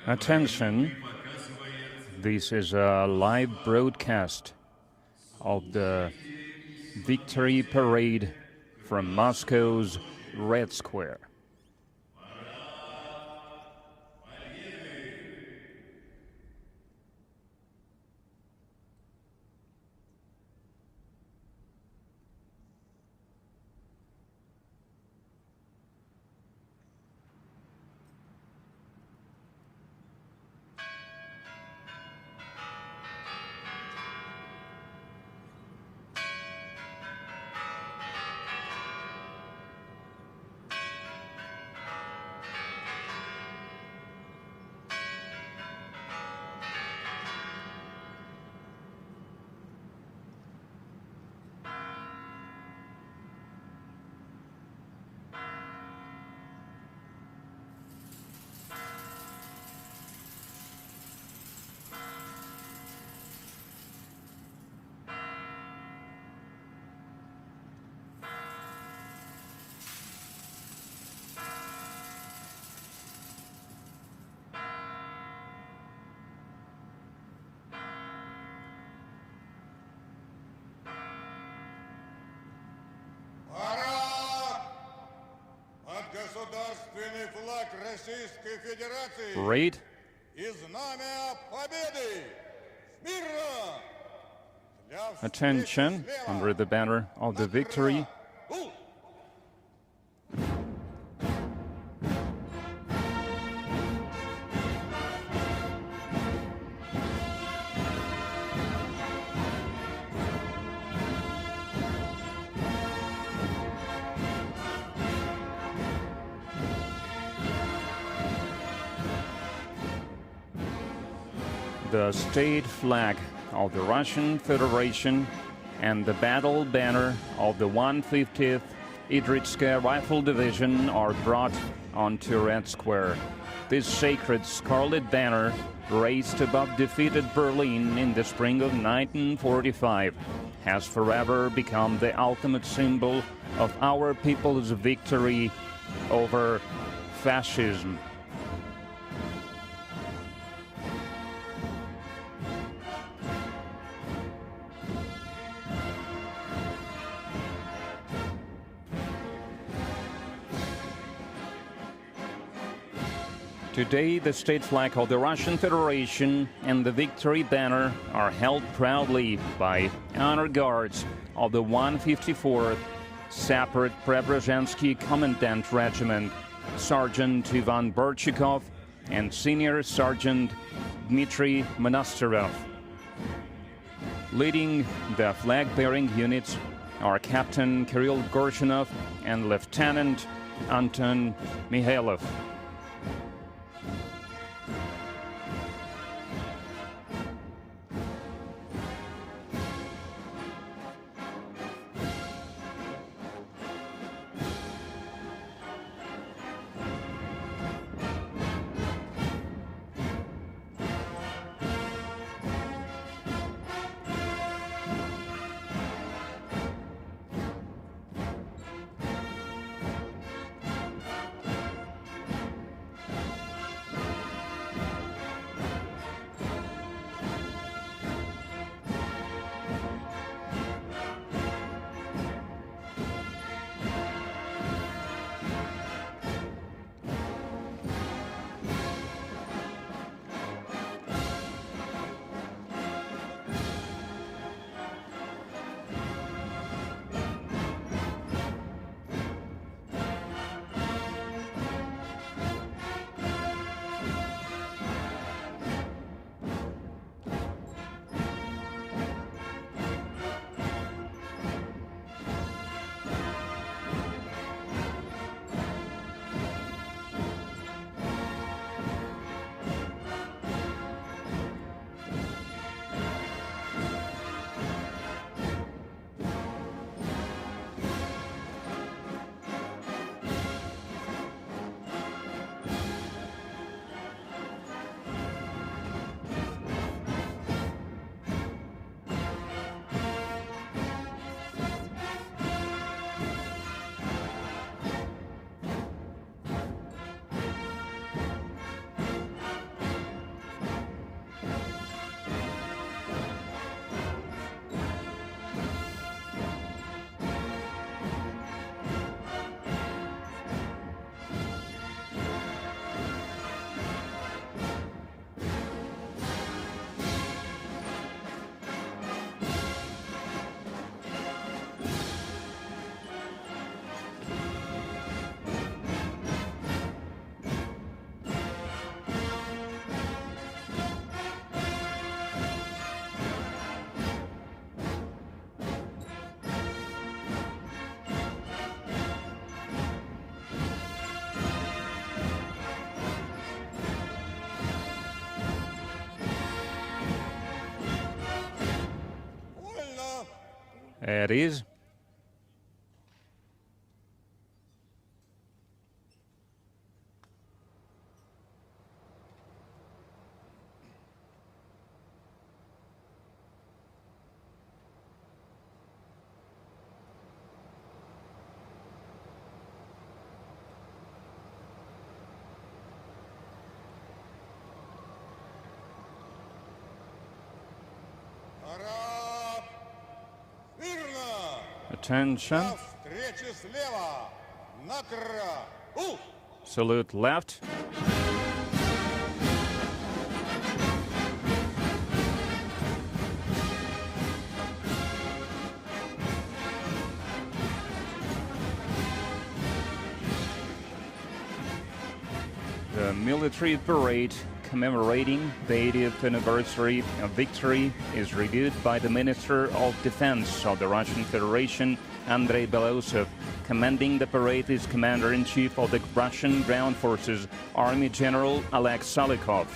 Attention, this is a live broadcast of the Victory Parade from Moscow's Red Square. Read. Attention, under the banner of the victory. The state flag of the Russian Federation and the battle banner of the 150th Idritska Rifle Division are brought onto Red Square. This sacred scarlet banner, raised above defeated Berlin in the spring of 1945, has forever become the ultimate symbol of our people's victory over fascism. Today, the state flag of the Russian Federation and the victory banner are held proudly by honor guards of the 154th Separate Preobrazhensky Commandant Regiment, Sergeant Ivan Burchikov and Senior Sergeant Dmitry Monasterov. Leading the flag-bearing units are Captain Kirill Gorshinov and Lieutenant Anton Mikhailov. It is. Attention. Salute left. The military parade commemorating the 80th anniversary of victory is reviewed by the Minister of Defense of the Russian Federation, Andrei Belarus. Commanding the parade is Commander-in-Chief of the Russian Ground Forces, Army General Oleg Salikov.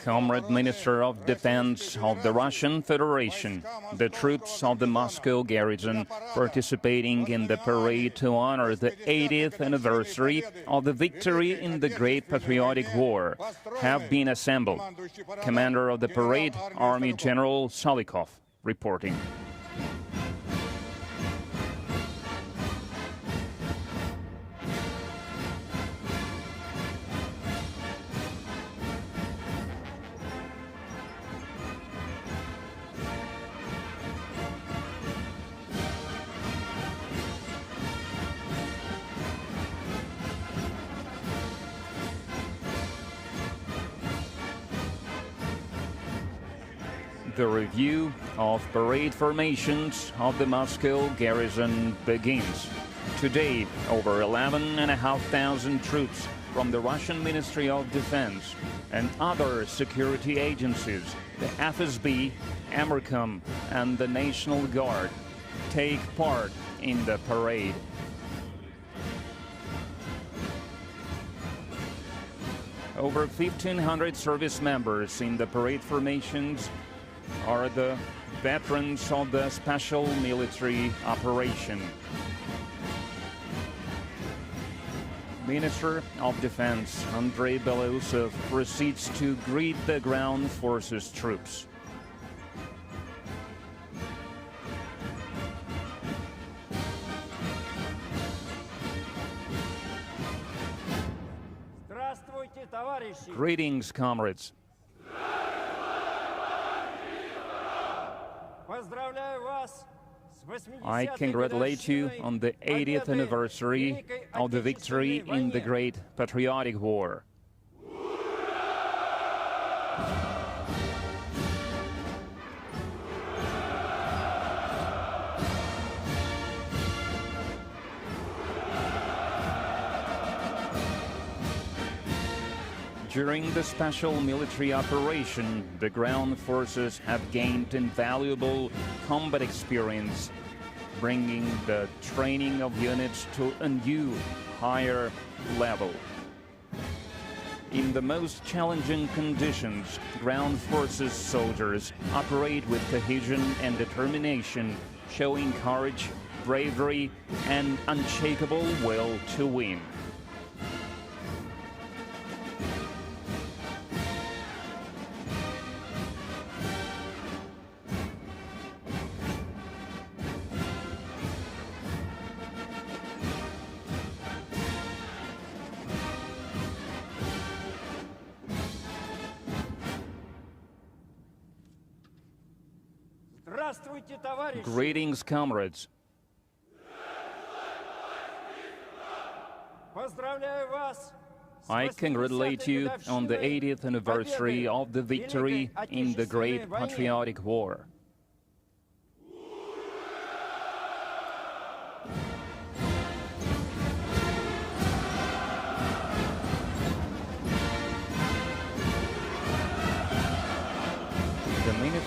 Comrade Minister of Defense of the Russian Federation, the troops of the Moscow garrison participating in the parade to honor the 80th anniversary of the victory in the Great Patriotic War have been assembled. Commander of the parade, Army General Salikov, reporting. The review of parade formations of the Moscow garrison begins. Today, over 11,500 troops from the Russian Ministry of Defense and other security agencies, the FSB, Amercom, and the National Guard, take part in the parade. Over 1,500 service members in the parade formations are the veterans of the special military operation. Minister of Defense Andrei Belarus proceeds to greet the ground forces troops. Greetings, comrades. I congratulate you on the 80th anniversary of the victory in the Great Patriotic War. During the special military operation, the ground forces have gained invaluable combat experience, bringing the training of units to a new, higher level. In the most challenging conditions, ground forces soldiers operate with cohesion and determination, showing courage, bravery, and unshakable will to win. Greetings, comrades. I congratulate you on the 80th anniversary of the victory in the Great Patriotic War.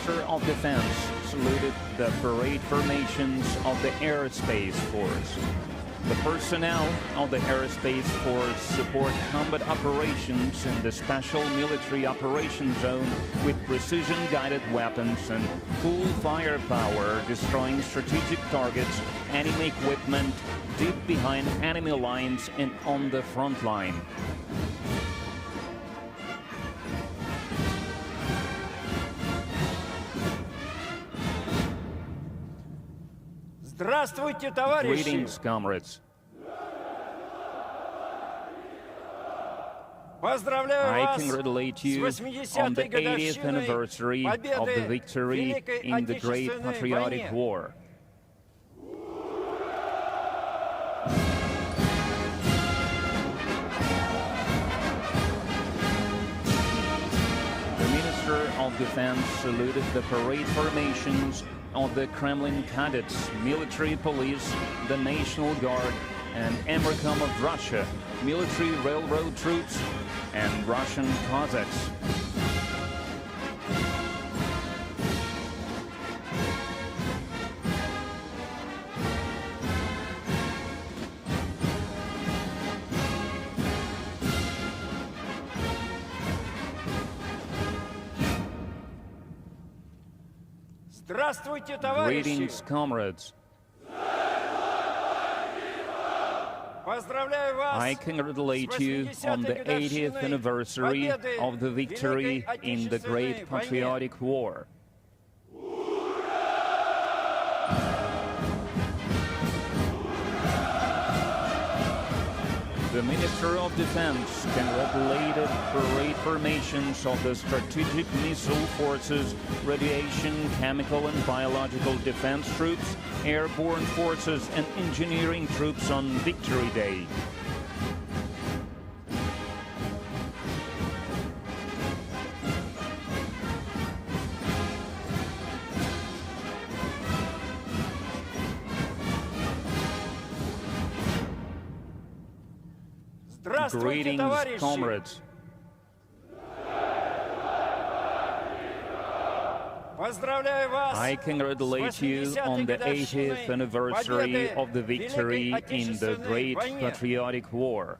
Minister of Defense saluted the parade formations of the Aerospace Force. The personnel of the Aerospace Force support combat operations in the Special Military Operations Zone with precision-guided weapons and full firepower, destroying strategic targets, enemy equipment, deep behind enemy lines and on the front line. Здравствуйте, товарищи! Greetings, comrades. Поздравляю I вас congratulate с you on the 80-й 80th годовщиной anniversary of the победы в victory Великой in the Great Отечественной Patriotic войне. War. The Minister of Defense saluted the parade formations of the Kremlin cadets, military police, the National Guard, and Amercom of Russia, military railroad troops, and Russian Cossacks. Здравствуйте, товарищи! Greetings, comrades. Поздравляю вас I congratulate you on the 80th anniversary of the victory in the Great Patriotic War. The Minister of Defense congratulated parade formations of the Strategic Missile Forces, Radiation, Chemical and Biological Defense Troops, Airborne Forces and Engineering Troops on Victory Day. Здравствуйте, Greetings, товарищи! comrades. Поздравляю вас I congratulate you on the 80th anniversary of the victory in the Great Patriotic War.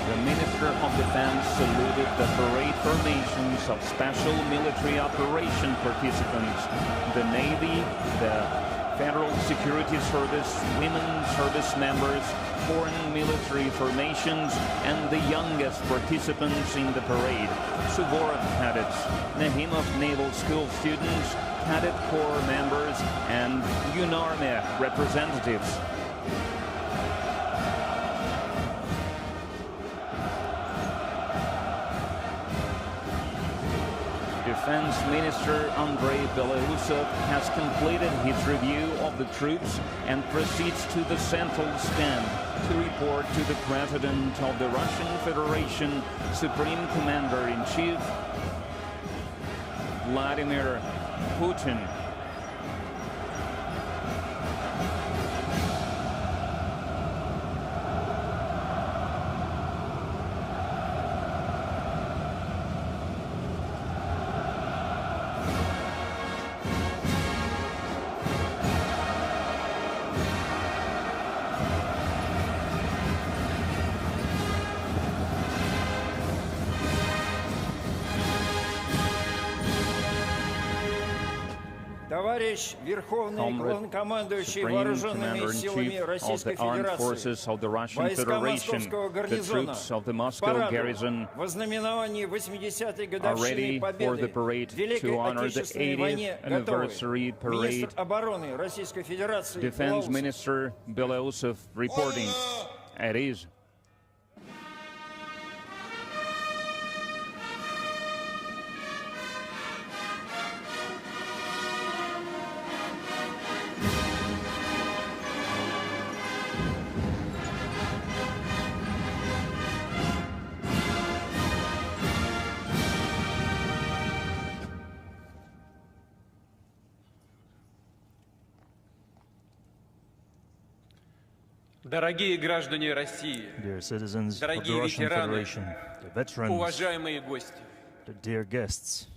The Minister of Defense saluted the parade formations of special military operation participants, the Navy, the Federal Security Service, women service members, foreign military formations, and the youngest participants in the parade, Suvorov cadets, Nahimov Naval School students, Cadet Corps members, and UNARMY representatives. Defense Minister Andrei Belarus has completed his review of the troops and proceeds to the central stand to report to the President of the Russian Federation, Supreme Commander-in-Chief, Vladimir Putin. Товарищ Верховный Comrade, Главнокомандующий Supreme Вооруженными силами Commander-in-Chief of Российской the Armed Федерации, Forces of the Russian войска Federation, Московского the гарнизона, troops of the Moscow параду garrison в ознаменовании 80-й are ready годовщины for the победы parade в Великой to honor the Отечественной 80th войне anniversary готовы. parade. Министр обороны Российской Федерации Defense Беларусь. Minister Belarus reporting. It is. Дорогие граждане России, dear citizens of the дорогие Russian ветераны, Federation, the veterans, уважаемые гости, the dear guests,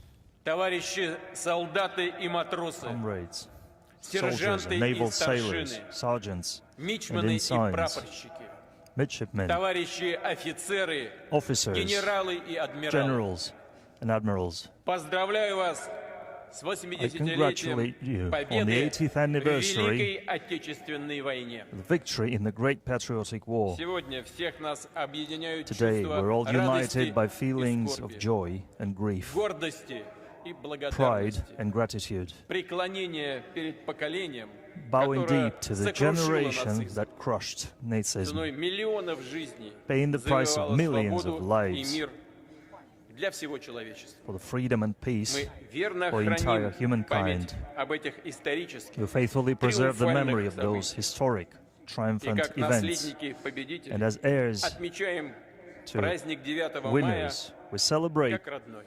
товарищи солдаты и матросы, comrades, soldiers сержанты and и naval sailors, старшины, sergeants and мичманы и ensigns, прапорщики, midshipmen, товарищи офицеры, officers, генералы и адмиралы. generals and admirals. Поздравляю вас с I 80-летием congratulate you on the победы 80th в anniversary Великой Отечественной войне. of the victory in the Great Patriotic War. Сегодня всех нас объединяют Today чувства we're all радости united by и feelings of скорби, joy and grief, гордости и pride благодарности, and gratitude, преклонение перед поколением, bowing которое deep to the сокрушило generation нацизм, that crushed Nazism, ценой миллионов жизней paying the price of завоевало millions of свободу и lives мир для всего человечества. for the freedom and peace Мы верно for entire храним память humankind. об этих исторических You faithfully preserve the memory of those событиях. historic, И triumphant как events. наследники победителей And as heirs отмечаем to праздник 9 мая winners, we celebrate как родной,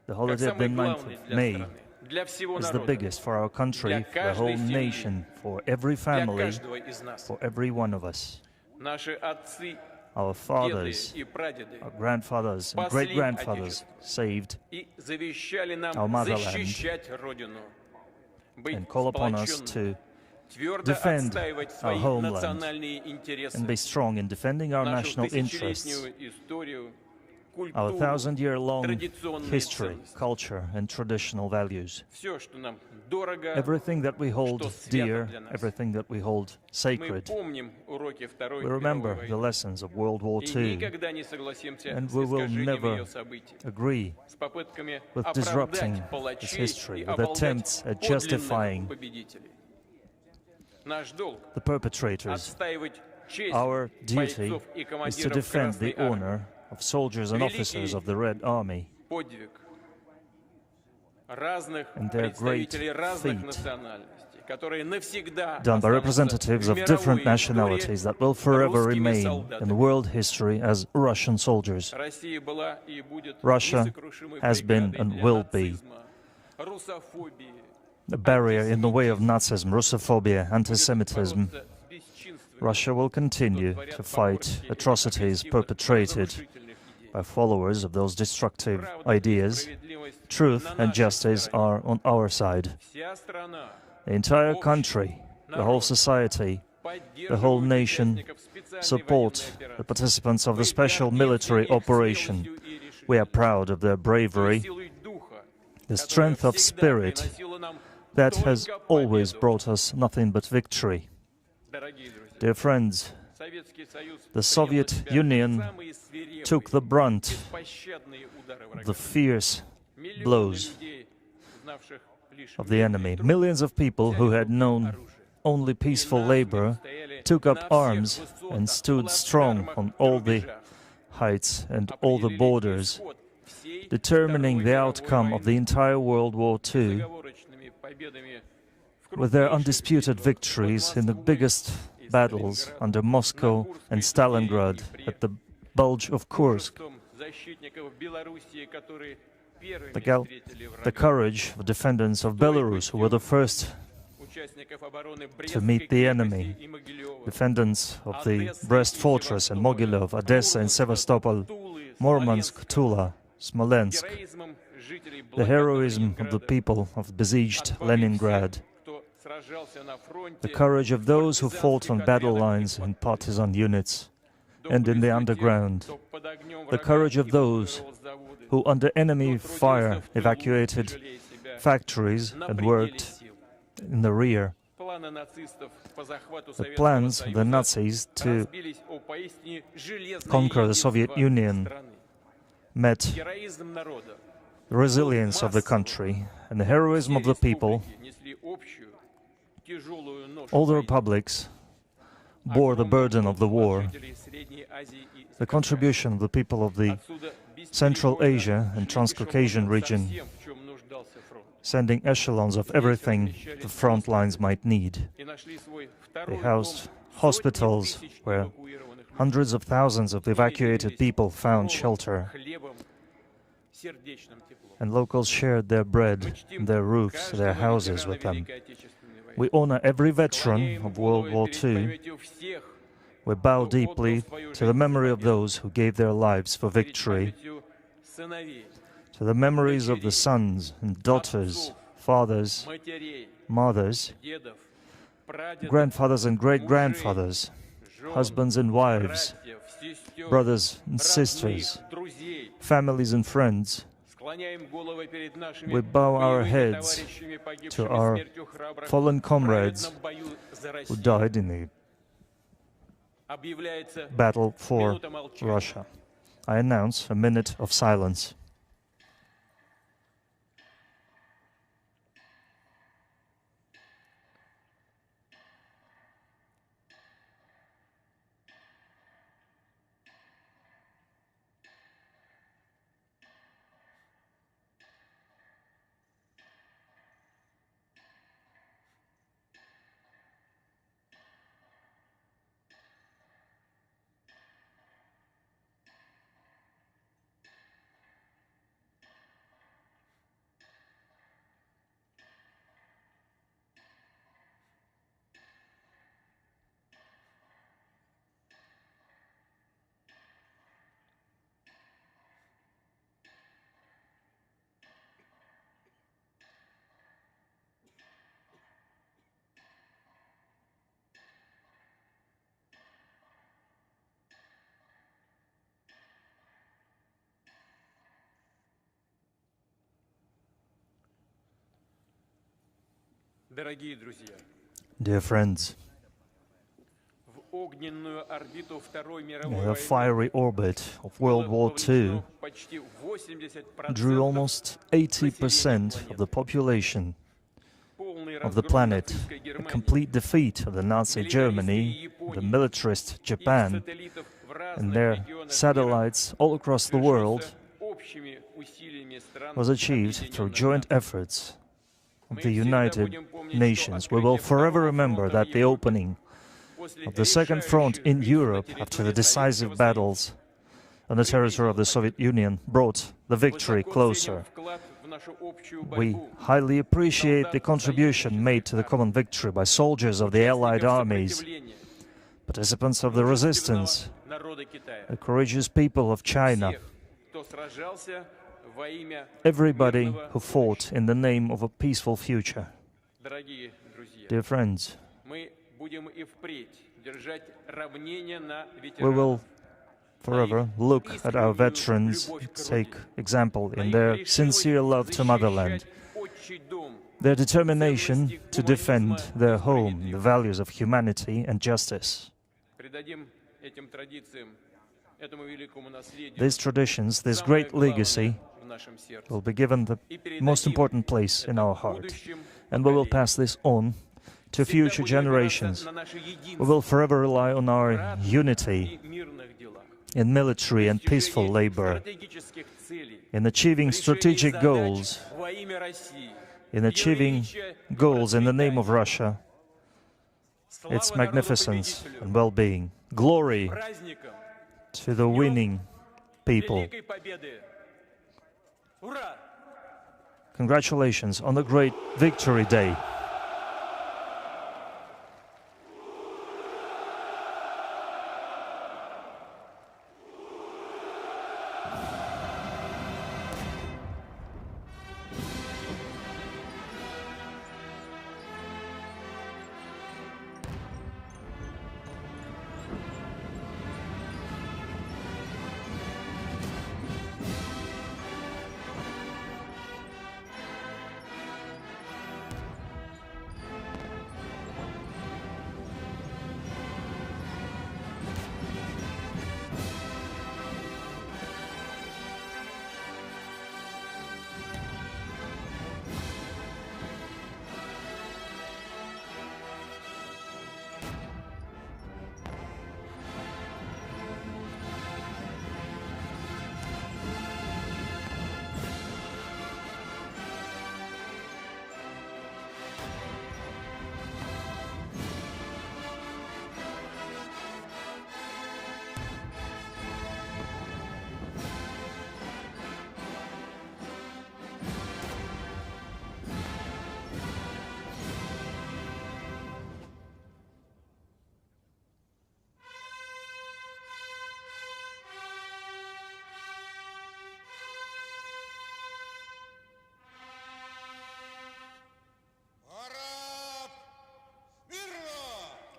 the как holiday of the самый 9th главный of для May страны, для всего as the народа, biggest for our country, для for the whole каждой семьи, nation, for every для family, каждого из нас. for every one of us. Наши отцы, Our деды fathers, и прадеды our grandfathers and great-grandfathers saved и завещали нам our motherland защищать Родину, быть and call upon us сплоченными, to твердо defend отстаивать our свои homeland национальные интересы, and be strong in defending our нашу national interests, тысячелетнюю историю, our культуру, 1000-year-long традиционные history, ценности. culture, and traditional values. Все, что нам дорого, Everything that we hold что свято dear, для нас. everything that we hold мы sacred. помним уроки Второй We мировой remember the войны lessons of World War и II, никогда не согласимся and с we will искажением never ее событий, agree с попытками with disrupting оправдать this палачей history, и with оболгать attempts at подлинных justifying победителей. Наш долг the perpetrators. отстаивать честь Our duty бойцов и is to командиров defend Красной the Армии, honor of soldiers and officers of the Red Army подвиг разных and their great представителей разных feat национальностей, которые навсегда done by останутся representatives в of different мировой nationalities that will forever remain in the world history as Russian soldiers. Россия была и будет Russia несокрушимой has been преградой and для will be нацизма, русофобии, A barrier in the way of Nazism, Russophobia, anti-Semitism. бороться с бесчинствами, Russia will continue to fight atrocities perpetrated by followers of those destructive ideas. Truth and justice are on our side. Вся страна The entire country, the whole society, the whole nation support the participants of the special military operation. We are proud of their bravery, the strength of spirit that has always brought us nothing but victory. Dear friends, the Soviet Union took the brunt of the fierce blows of the enemy. Millions of people who had known only peaceful labor took up arms and stood strong on all the heights and all the borders, determining the outcome of the entire World War II with their undisputed victories in the biggest battles under Moscow and Stalingrad at the Bulge of Kursk. The courage of defendants of Belarus, who were the first to meet the enemy, defendants of the Brest Fortress and Mogilov, Odessa and Sevastopol, Murmansk, Tula, Smolensk, the heroism of the people of besieged Leningrad, the courage of those who fought on battle lines in partisan units and in the underground, the courage of those who under enemy fire evacuated factories and worked in the rear. The plans of the Nazis to conquer the Soviet Union met the resilience of the country and the heroism of the people. All the republics bore the burden of the war. The contribution of the people of the Central Asia and Transcaucasian region, sending echelons of everything the front lines might need. They housed hospitals where hundreds of thousands of evacuated people found shelter, and locals shared their bread, their roofs, their houses with them. We honor every veteran of World War II We bow deeply to the memory of those who gave their lives for victory, to the memories of the sons and daughters, fathers, mothers, grandfathers and great-grandfathers, husbands and wives, brothers and sisters, families and friends. We bow our heads to our fallen comrades who died in the battle for Russia. I announce a minute of silence. Dear friends, in the fiery orbit of World War II drew almost 80% of the population of the planet. A complete defeat of the Nazi Germany, the militarist Japan, and their satellites all across the world was achieved through joint efforts of the United Nations. We will forever remember that the opening of the Second Front in Europe after the decisive battles on the territory of the Soviet Union brought the victory closer. We highly appreciate the contribution made to the common victory by soldiers of the Allied armies, participants of the resistance, the courageous people of China, everybody who fought in the name of a peaceful future. Dear friends, we will forever look at our veterans, take example in their sincere love to motherland, their determination to defend their home, the values of humanity and justice. These traditions, this great legacy, will be given the most important place in our heart, and we will pass this on to future generations. We will forever rely on our unity in military and peaceful labor, in achieving strategic goals, in achieving goals in the name of Russia, its magnificence and well-being. Glory to the winning people. Congratulations on the great Victory Day.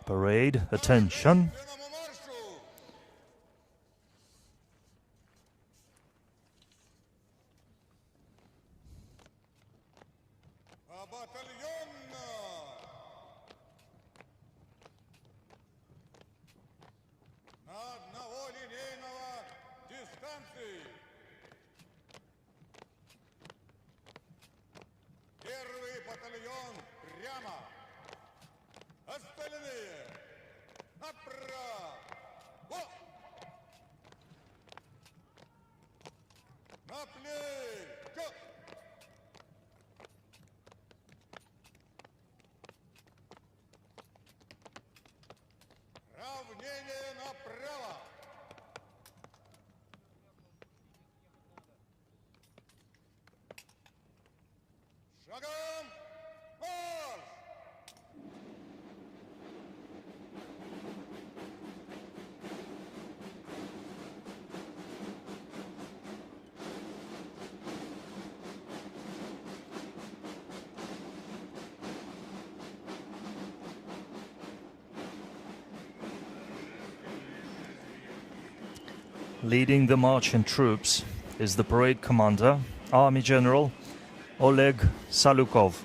Parade, attention. Leading the marching troops is the parade commander, Army General Oleg Salukov.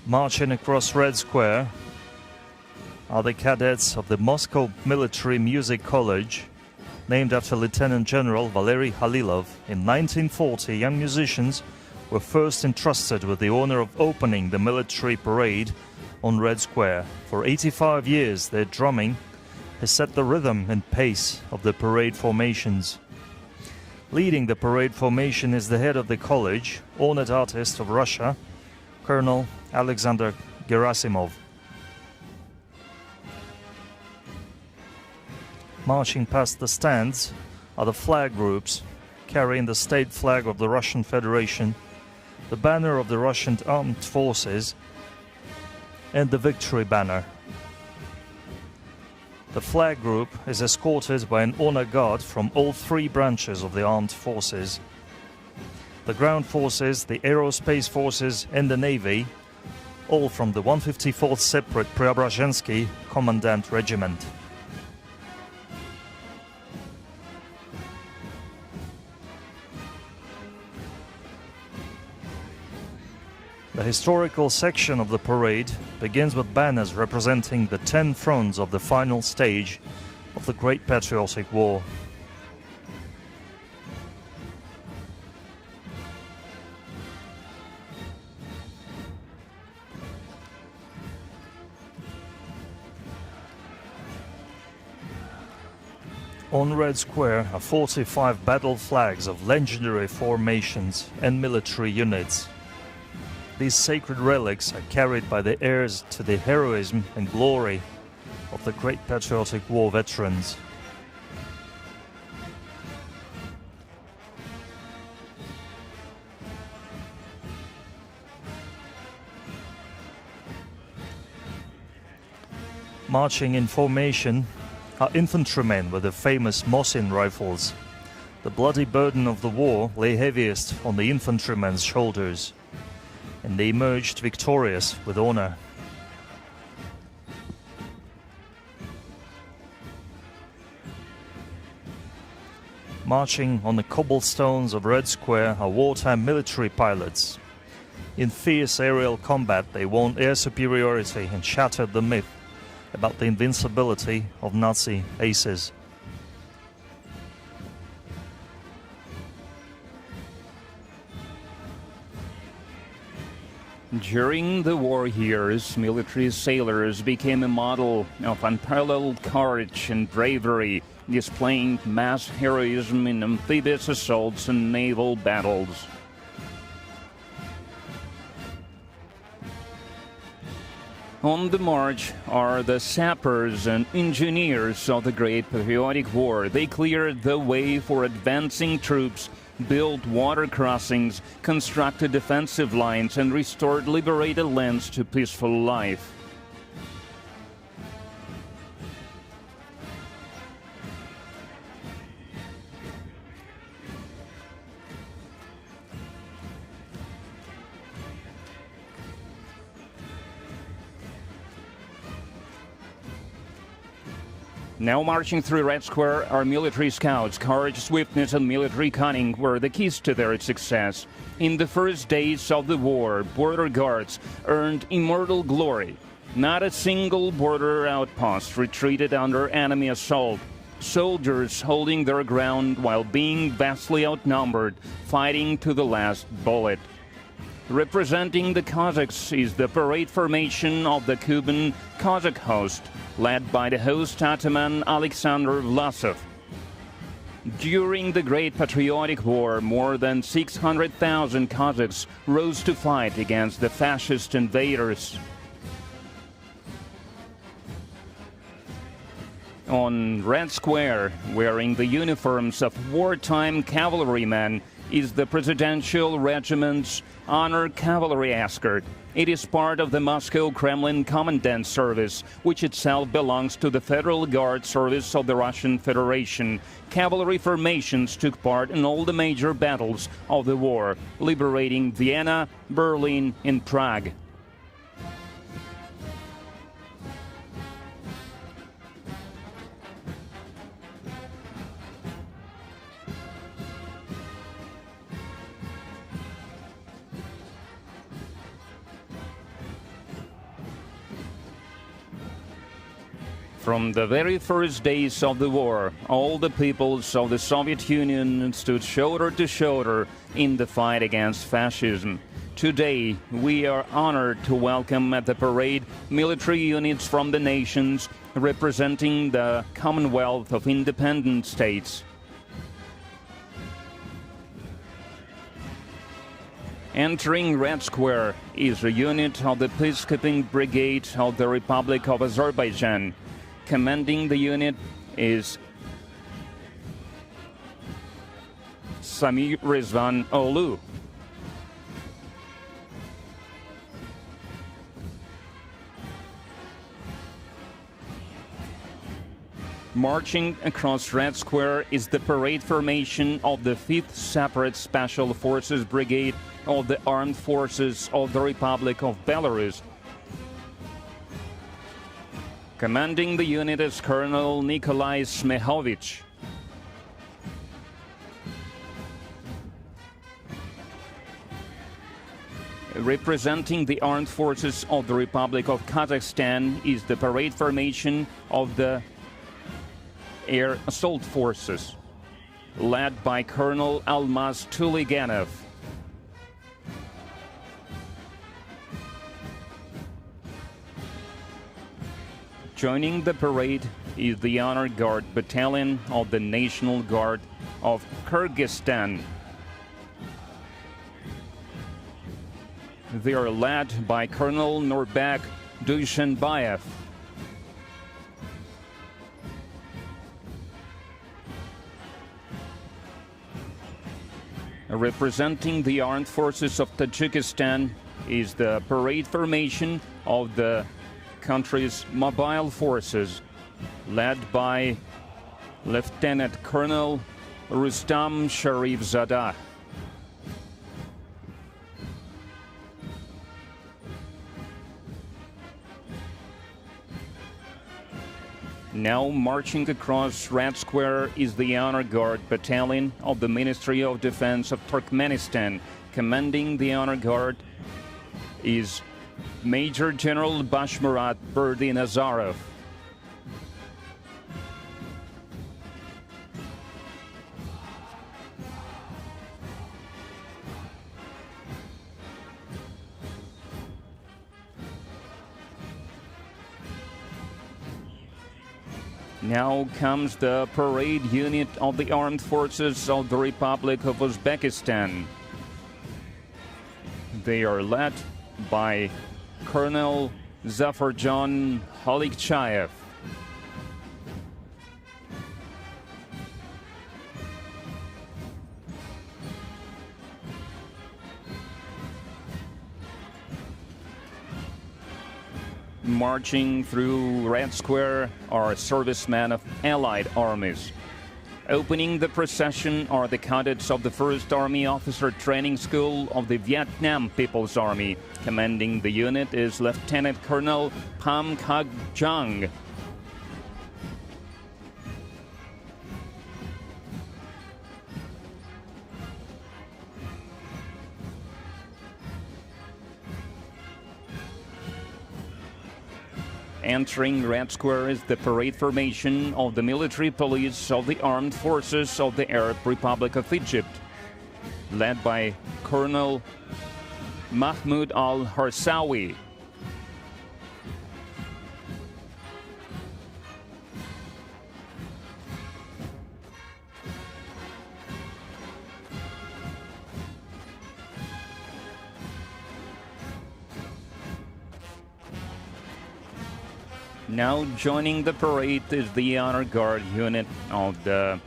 Marching across Red Square are the cadets of the Moscow Military Music College, named after Lieutenant General Valery Halilov. In 1940, young musicians were first entrusted with the honor of opening the military parade on Red Square. For 85 years, their drumming has set the rhythm and pace of the parade formations. Leading the parade formation is the head of the college, honored artist of Russia, Colonel Alexander Gerasimov. Marching past the stands are the flag groups carrying the state flag of the Russian Federation, the banner of the Russian Armed Forces, and the victory banner. The flag group is escorted by an honor guard from all three branches of the armed forces: the ground forces, the aerospace forces, and the navy, all from the 154th Separate Preobrazhensky Commandant Regiment. The historical section of the parade begins with banners representing the 10 fronts of the final stage of the Great Patriotic War. On Red Square are 45 battle flags of legendary formations and military units. These sacred relics are carried by the heirs to the heroism and glory of the Great Patriotic War veterans. Marching in formation are infantrymen with the famous Mosin rifles. The bloody burden of the war lay heaviest on the infantrymen's shoulders, and they emerged victorious with honor. Marching on the cobblestones of Red Square are wartime military pilots. In fierce aerial combat, they won air superiority and shattered the myth about the invincibility of Nazi aces. During the war years, military sailors became a model of unparalleled courage and bravery, displaying mass heroism in amphibious assaults and naval battles. On the march are the sappers and engineers of the Great Patriotic War. They cleared the way for advancing troops, built water crossings, constructed defensive lines, and restored liberated lands to peaceful life. Now marching through Red Square are military scouts. Courage, swiftness, and military cunning were the keys to their success. In the first days of the war, border guards earned immortal glory. Not a single border outpost retreated under enemy assault. Soldiers holding their ground while being vastly outnumbered, fighting to the last bullet. Representing the Kazakhs is the parade formation of the Cuban Kazakh host, led by the host Ataman Alexander Vlasov. During the Great Patriotic War, more than 600,000 Kazakhs rose to fight against the fascist invaders. On Red Square, wearing the uniforms of wartime cavalrymen, is the Presidential Regiment's Honor Cavalry Escort. It is part of the Moscow Kremlin Commandant Service, which itself belongs to the Federal Guard Service of the Russian Federation. Cavalry formations took part in all the major battles of the war, liberating Vienna, Berlin, and Prague. From the very first days of the war, all the peoples of the Soviet Union stood shoulder to shoulder in the fight against fascism. Today, we are honored to welcome at the parade military units from the nations representing the Commonwealth of Independent States. Entering Red Square is a unit of the Peacekeeping Brigade of the Republic of Azerbaijan. Commanding the unit is Samir Rizvan Olu. Marching across Red Square is the parade formation of the 5th Separate Special Forces Brigade of the Armed Forces of the Republic of Belarus. Commanding the unit is Colonel Nikolai Smehovich. Representing the Armed Forces of the Republic of Kazakhstan is the parade formation of the Air Assault Forces, led by Colonel Almaz Tuliganov. Joining the parade is the Honor Guard Battalion of the National Guard of Kyrgyzstan. They are led by Colonel Nurbek Dushanbayev. Representing the Armed Forces of Tajikistan is the parade formation of the country's mobile forces, led by Lieutenant Colonel Rustam Sharifzada. Now marching across Red Square is the Honor Guard Battalion of the Ministry of Defense of Turkmenistan. Commanding the Honor Guard is Major General Bashmurat Berdi-Nazarov. Now comes the parade unit of the Armed Forces of the Republic of Uzbekistan. They are led by Colonel Zafarjan Halikchayev. Marching through Red Square are servicemen of Allied armies. Opening the procession are the cadets of the 1st Army Officer Training School of the Vietnam People's Army. Commanding the unit is Lieutenant Colonel Pham Khak Jang. Entering Red Square is the parade formation of the military police of the armed forces of the Arab Republic of Egypt, led by Colonel Mahmoud al-Harsawi. Now joining the parade is the Honor Guard unit of the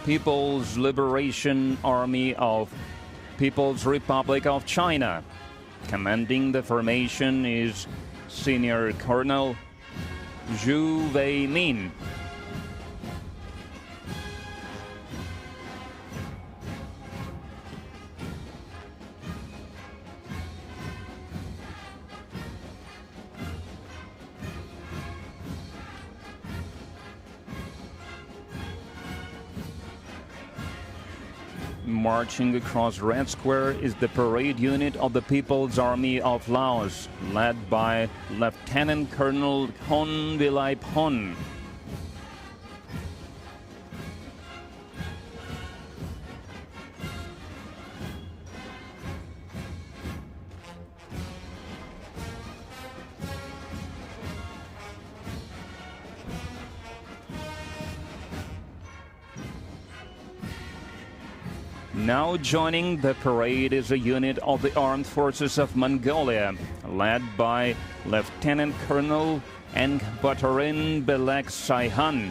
People's Liberation Army of People's Republic of China. Commanding the formation is Senior Colonel Zhu Weimin. Marching across Red Square is the parade unit of the People's Army of Laos, led by Lieutenant Colonel Hon Vilaip Hon. Now joining the parade is a unit of the Armed Forces of Mongolia, led by Lieutenant Colonel Engbatarin Belek Saihan.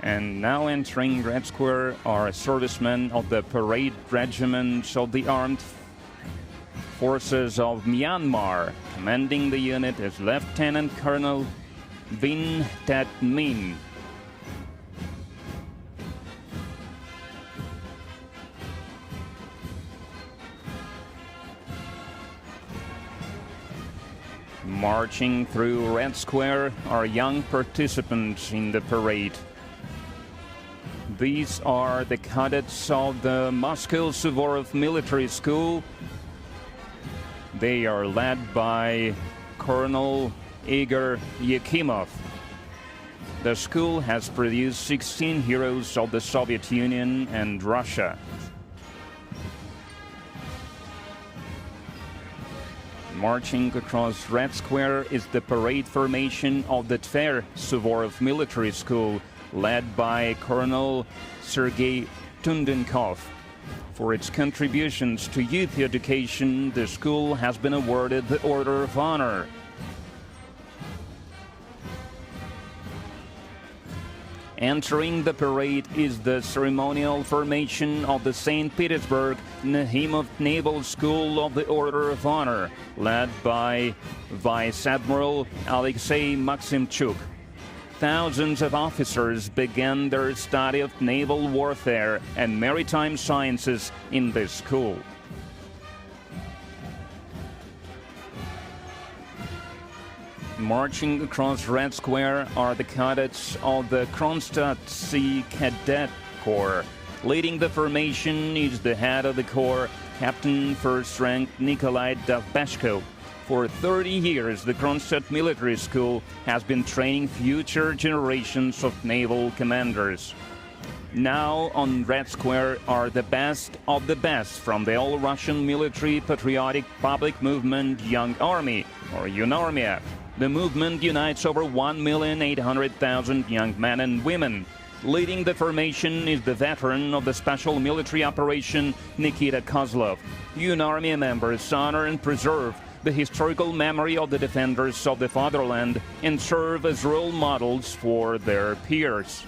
And now entering Red Square are servicemen of the parade regiments of the Armed Forces of Myanmar. Commanding the unit is Lieutenant Colonel Vin Tet Min. Marching through Red Square are young participants in the parade. These are the cadets of the Moscow Suvorov Military School. They are led by Colonel Igor Yakimov. The school has produced 16 heroes of the Soviet Union and Russia. Marching across Red Square is the parade formation of the Tver Suvorov Military School, led by Colonel Sergei Tundenkov. For its contributions to youth education, the school has been awarded the Order of Honor. Entering the parade is the ceremonial formation of the St. Petersburg Nahimov Naval School of the Order of Honor, led by Vice Admiral Alexei Maximchuk. Thousands of officers began their study of naval warfare and maritime sciences in this school. Marching across Red Square are the cadets of the Kronstadt Sea Cadet Corps. Leading the formation is the head of the corps, Captain First Rank Nikolai Davbeshko. For 30 years, the Kronstadt Military School has been training future generations of naval commanders. Now on Red Square are the best of the best from the all-Russian military patriotic public movement Young Army, or UNARMIA. The movement unites over 1,800,000 young men and women. Leading the formation is the veteran of the Special Military Operation, Nikita Kozlov. UNARMIA members honor and preserve the historical memory of the defenders of the fatherland and serve as role models for their peers.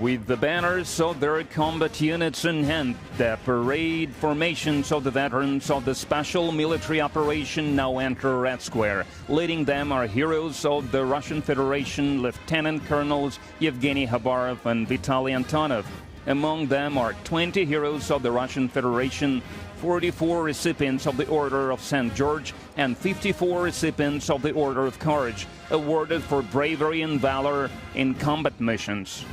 With the banners of their combat units in hand, the parade formations of the veterans of the Special Military Operation now enter Red Square. Leading them are heroes of the Russian Federation, Lieutenant Colonels Yevgeny Khabarov and Vitaly Antonov. Among them are 20 heroes of the Russian Federation, 44 recipients of the Order of St. George, and 54 recipients of the Order of Courage, awarded for bravery and valor in combat missions.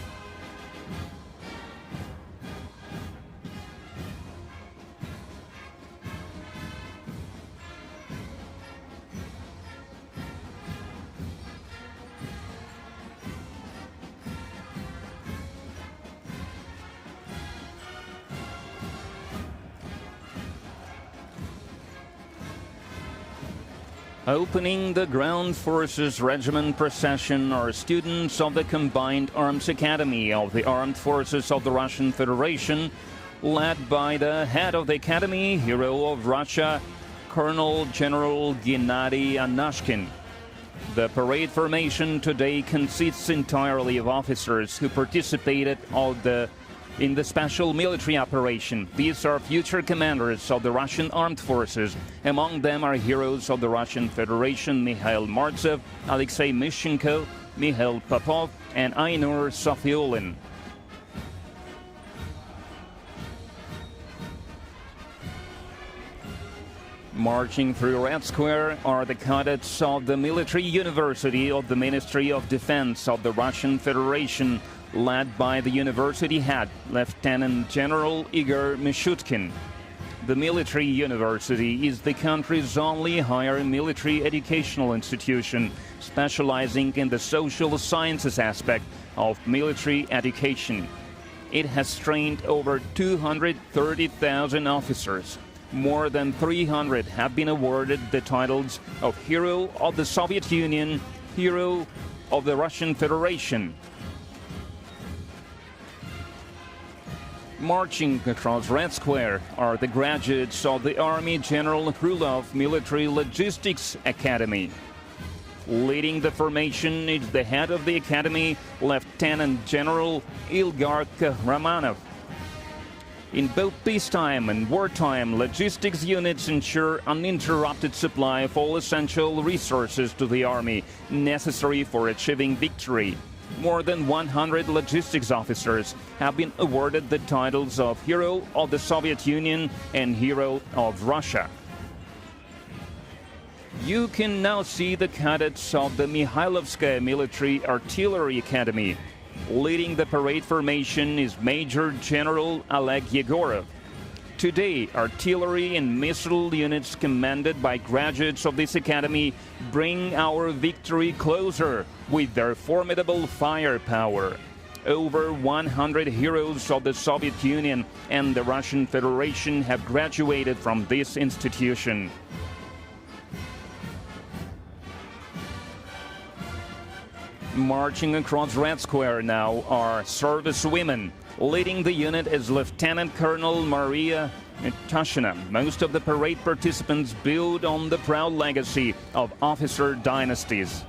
Opening the Ground Forces Regiment procession are students of the Combined Arms Academy of the Armed Forces of the Russian Federation, led by the head of the Academy, hero of Russia, Colonel General Gennady Anashkin. The parade formation today consists entirely of officers who participated in the special military operation. These are future commanders of the Russian armed forces. Among them are heroes of the Russian Federation Mikhail Martsev, Alexei Mishchenko, Mikhail Popov, and Ainur Sofiulin. Marching through Red Square are the cadets of the Military University of the Ministry of Defense of the Russian Federation, led by the university head, Lieutenant General Igor Mishutkin. The military university is the country's only higher military educational institution specializing in the social sciences aspect of military education. It has trained over 230,000 officers. More than 300 have been awarded the titles of Hero of the Soviet Union, Hero of the Russian Federation. Marching across Red Square are the graduates of the Army General Krylov Military Logistics Academy. Leading the formation is the head of the academy, Lieutenant General Ilgar Kahramanov. In both peacetime and wartime, logistics units ensure uninterrupted supply of all essential resources to the army necessary for achieving victory. More than 100 logistics officers have been awarded the titles of Hero of the Soviet Union and Hero of Russia. You can now see the cadets of the Mikhailovskaya Military Artillery Academy. Leading the parade formation is Major General Oleg Yegorov. Today, artillery and missile units commanded by graduates of this academy bring our victory closer with their formidable firepower. Over 100 heroes of the Soviet Union and the Russian Federation have graduated from this institution. Marching across Red Square now are servicewomen. Leading the unit is Lieutenant Colonel Maria Tashina. Most of the parade participants build on the proud legacy of officer dynasties.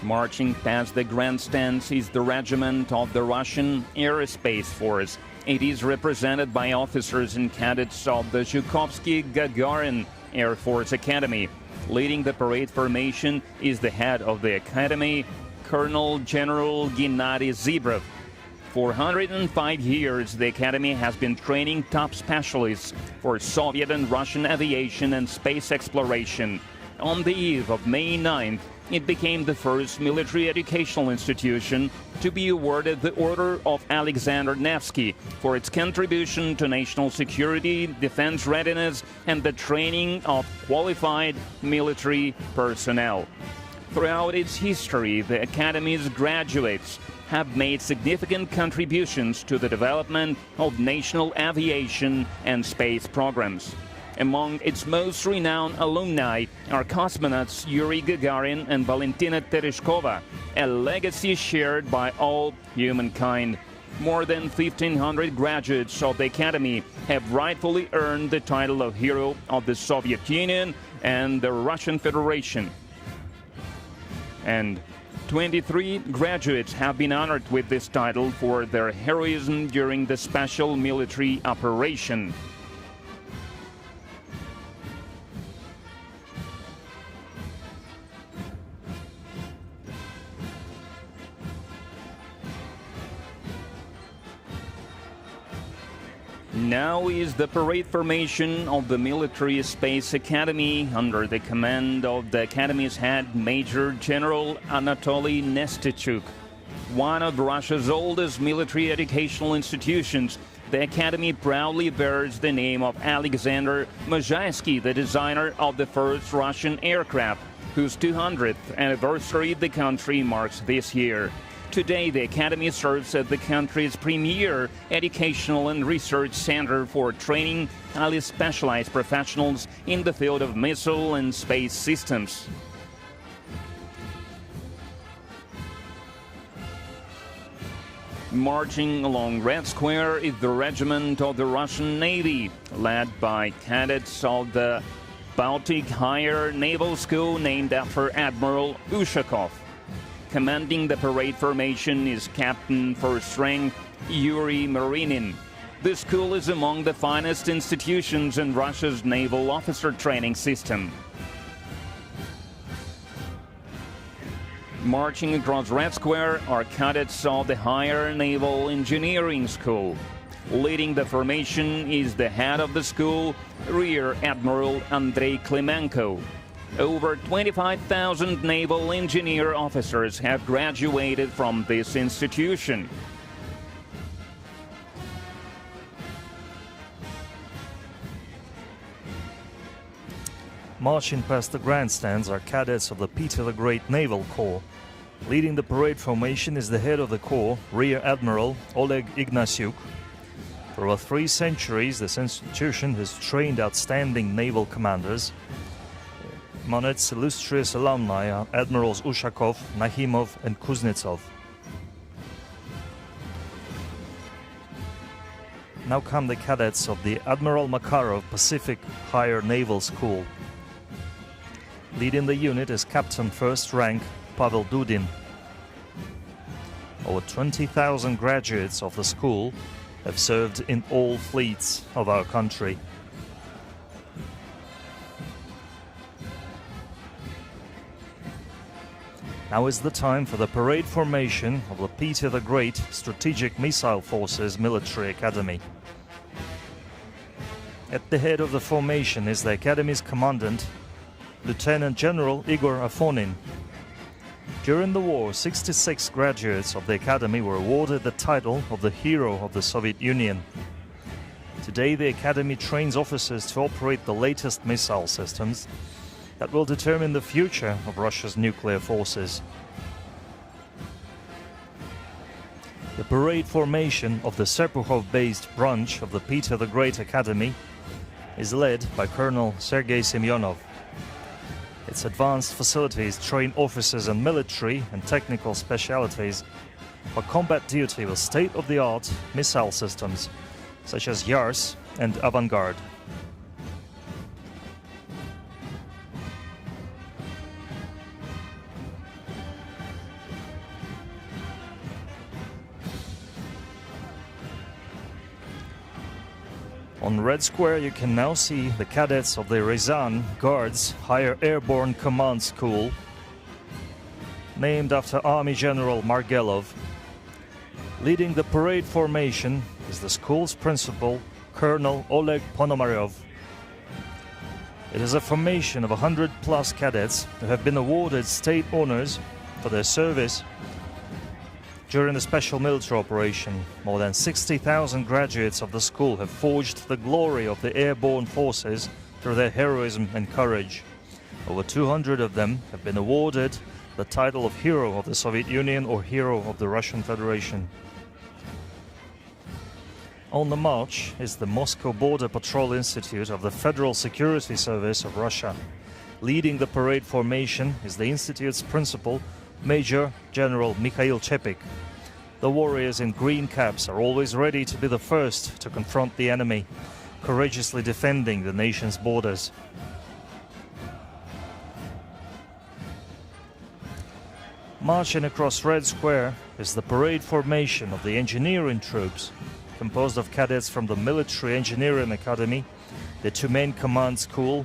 Marching past the grandstands is the regiment of the Russian Aerospace Force. It is represented by officers and cadets of the Zhukovsky-Gagarin Air Force Academy. Leading the parade formation is the head of the academy, Colonel General Gennady Zebrov. For 105 years, the academy has been training top specialists for Soviet and Russian aviation and space exploration. On the eve of May 9th, it became the first military educational institution to be awarded the Order of Alexander Nevsky for its contribution to national security, defense readiness, and the training of qualified military personnel. Throughout its history, the Academy's graduates have made significant contributions to the development of national aviation and space programs. Among its most renowned alumni are cosmonauts Yuri Gagarin and Valentina Tereshkova, a legacy shared by all humankind. More than 1,500 graduates of the Academy have rightfully earned the title of Hero of the Soviet Union and the Russian Federation. And 23 graduates have been honored with this title for their heroism during the special military operation. Now is the parade formation of the Military Space Academy under the command of the Academy's head Major General Anatoly Nestichuk. One of Russia's oldest military educational institutions, the Academy proudly bears the name of Alexander Mozhaysky, the designer of the first Russian aircraft, whose 200th anniversary the country marks this year. Today, the Academy serves as the country's premier educational and research center for training highly specialized professionals in the field of missile and space systems. Marching along Red Square is the regiment of the Russian Navy, led by cadets of the Baltic Higher Naval School named after Admiral Ushakov. Commanding the parade formation is Captain First Rank Yuri Marinin. The school is among the finest institutions in Russia's naval officer training system. Marching across Red Square are cadets of the Higher Naval Engineering School. Leading the formation is the head of the school, Rear Admiral Andrei Klimenko. Over 25,000 naval engineer officers have graduated from this institution. Marching past the grandstands are cadets of the Peter the Great Naval Corps. Leading the parade formation is the head of the Corps, Rear Admiral Oleg Ignatiuk. For over 3 centuries, this institution has trained outstanding naval commanders. Among its illustrious alumni are Admirals Ushakov, Nahimov and Kuznetsov. Now come the cadets of the Admiral Makarov Pacific Higher Naval School. Leading the unit is Captain First Rank Pavel Dudin. Over 20,000 graduates of the school have served in all fleets of our country. Now is the time for the parade formation of the Peter the Great Strategic Missile Forces Military Academy. At the head of the formation is the Academy's commandant, Lieutenant General Igor Afonin. During the war, 66 graduates of the Academy were awarded the title of the Hero of the Soviet Union. Today, the Academy trains officers to operate the latest missile systems that will determine the future of Russia's nuclear forces. The parade formation of the Serpukhov-based branch of the Peter the Great Academy is led by Colonel Sergei Semyonov. Its advanced facilities train officers in military and technical specialties for combat duty with state-of-the-art missile systems such as Yars and Avangard. On Red Square, you can now see the cadets of the Ryazan Guards Higher Airborne Command School, named after Army General Margelov. Leading the parade formation is the school's principal, Colonel Oleg Ponomaryov. It is a formation of 100+ cadets who have been awarded state honors for their service during the special military operation. More than 60,000 graduates of the school have forged the glory of the airborne forces through their heroism and courage. Over 200 of them have been awarded the title of Hero of the Soviet Union or Hero of the Russian Federation. On the march is the Moscow Border Patrol Institute of the Federal Security Service of Russia. Leading the parade formation is the institute's principal, Major General Mikhail Chepik. The warriors in green caps are always ready to be the first to confront the enemy, courageously defending the nation's borders. Marching across Red Square is the parade formation of the engineering troops, composed of cadets from the Military Engineering Academy, the 2 main command school,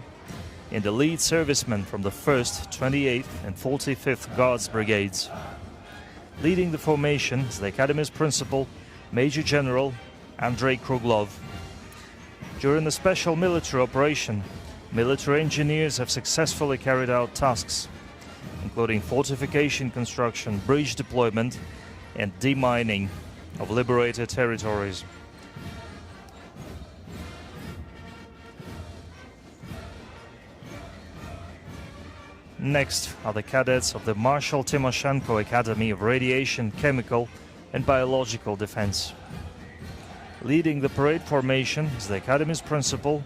and elite servicemen from the 1st, 28th and 45th Guards Brigades. Leading the formation is the Academy's principal, Major General Andrei Kruglov. During the special military operation, military engineers have successfully carried out tasks, including fortification construction, bridge deployment, and demining of liberated territories. Next are the cadets of the Marshal Timoshenko Academy of Radiation, Chemical and Biological Defense. Leading the parade formation is the Academy's principal,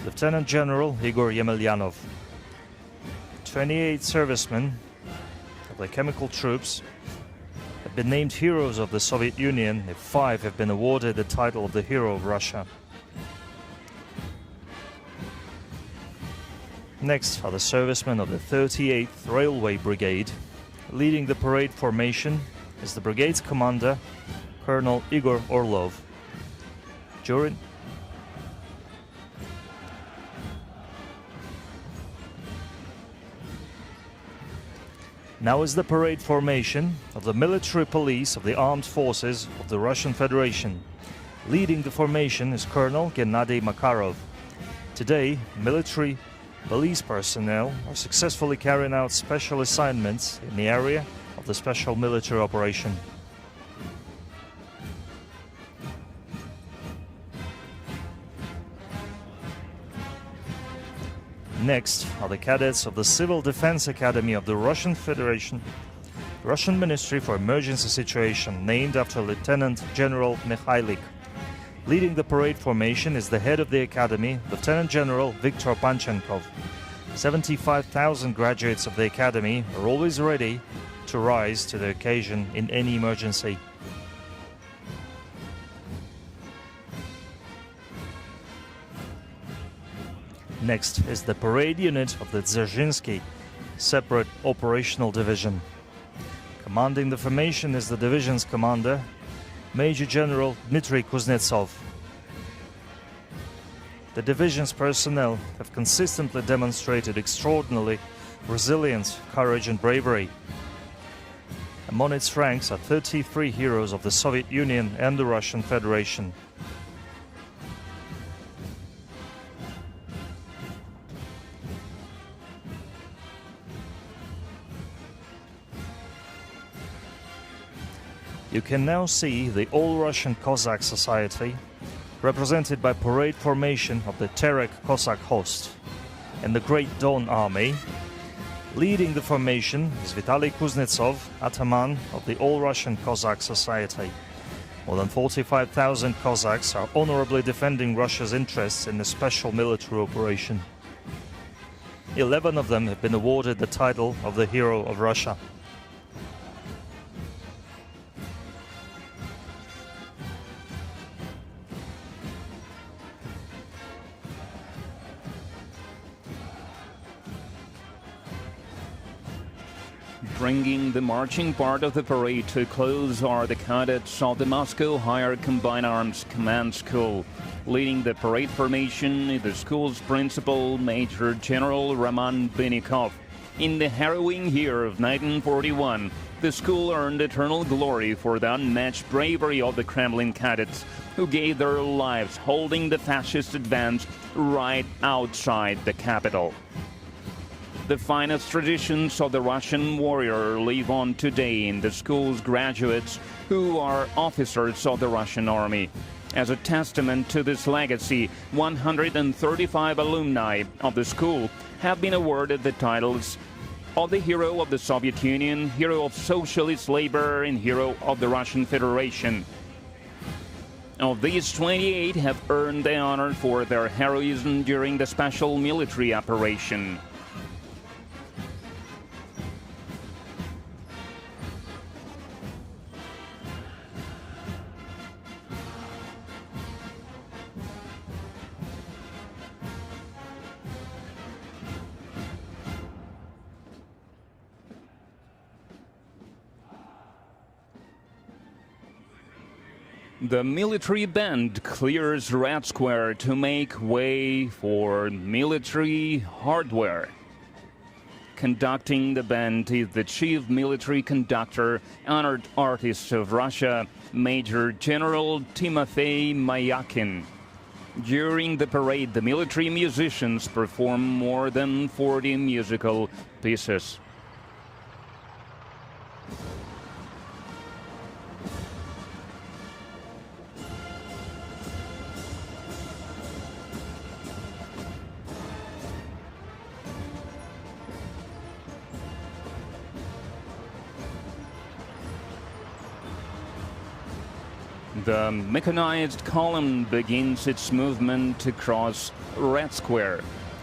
Lieutenant General Igor Yemelyanov. 28 servicemen of the chemical troops have been named heroes of the Soviet Union, and 5 have been awarded the title of the Hero of Russia. Next are the servicemen of the 38th Railway Brigade. Leading the parade formation is the brigade's commander, Colonel Igor Orlov. Now is the parade formation of the military police of the armed forces of the Russian Federation. Leading the formation is Colonel Gennady Makarov. Today, military police personnel are successfully carrying out special assignments in the area of the special military operation. Next are the cadets of the Civil Defense Academy of the Russian Federation, Russian Ministry for Emergency Situation, named after Lieutenant General Mikhailik. Leading the parade formation is the head of the academy, Lieutenant General Viktor Panchenkov. 75,000 graduates of the academy are always ready to rise to the occasion in any emergency. Next is the parade unit of the Dzerzhinsky Separate Operational Division. Commanding the formation is the division's commander, Major General Dmitry Kuznetsov. The division's personnel have consistently demonstrated extraordinary resilience, courage and bravery. Among its ranks are 33 heroes of the Soviet Union and the Russian Federation. You can now see the All-Russian Cossack Society, represented by parade formation of the Terek Cossack Host and the Great Dawn Army. Leading the formation is Vitaly Kuznetsov, Ataman of the All-Russian Cossack Society. More than 45,000 Cossacks are honorably defending Russia's interests in the special military operation. 11 of them have been awarded the title of the Hero of Russia. Bringing the marching part of the parade to a close are the cadets of the Moscow Higher Combined Arms Command School. Leading the parade formation is the school's principal, Major General Roman Benikov. In the harrowing year of 1941, the school earned eternal glory for the unmatched bravery of the Kremlin cadets, who gave their lives holding the fascist advance right outside the capital. The finest traditions of the Russian warrior live on today in the school's graduates, who are officers of the Russian army. As a testament to this legacy, 135 alumni of the school have been awarded the titles of the Hero of the Soviet Union, Hero of Socialist Labor, and Hero of the Russian Federation. Of these, 28 have earned the honor for their heroism during the special military operation. The military band clears Red Square to make way for military hardware. Conducting the band is the chief military conductor, honored artist of Russia, Major General Timofey Mayakin. During the parade, the military musicians perform more than 40 musical pieces. The mechanized column begins its movement across Red Square.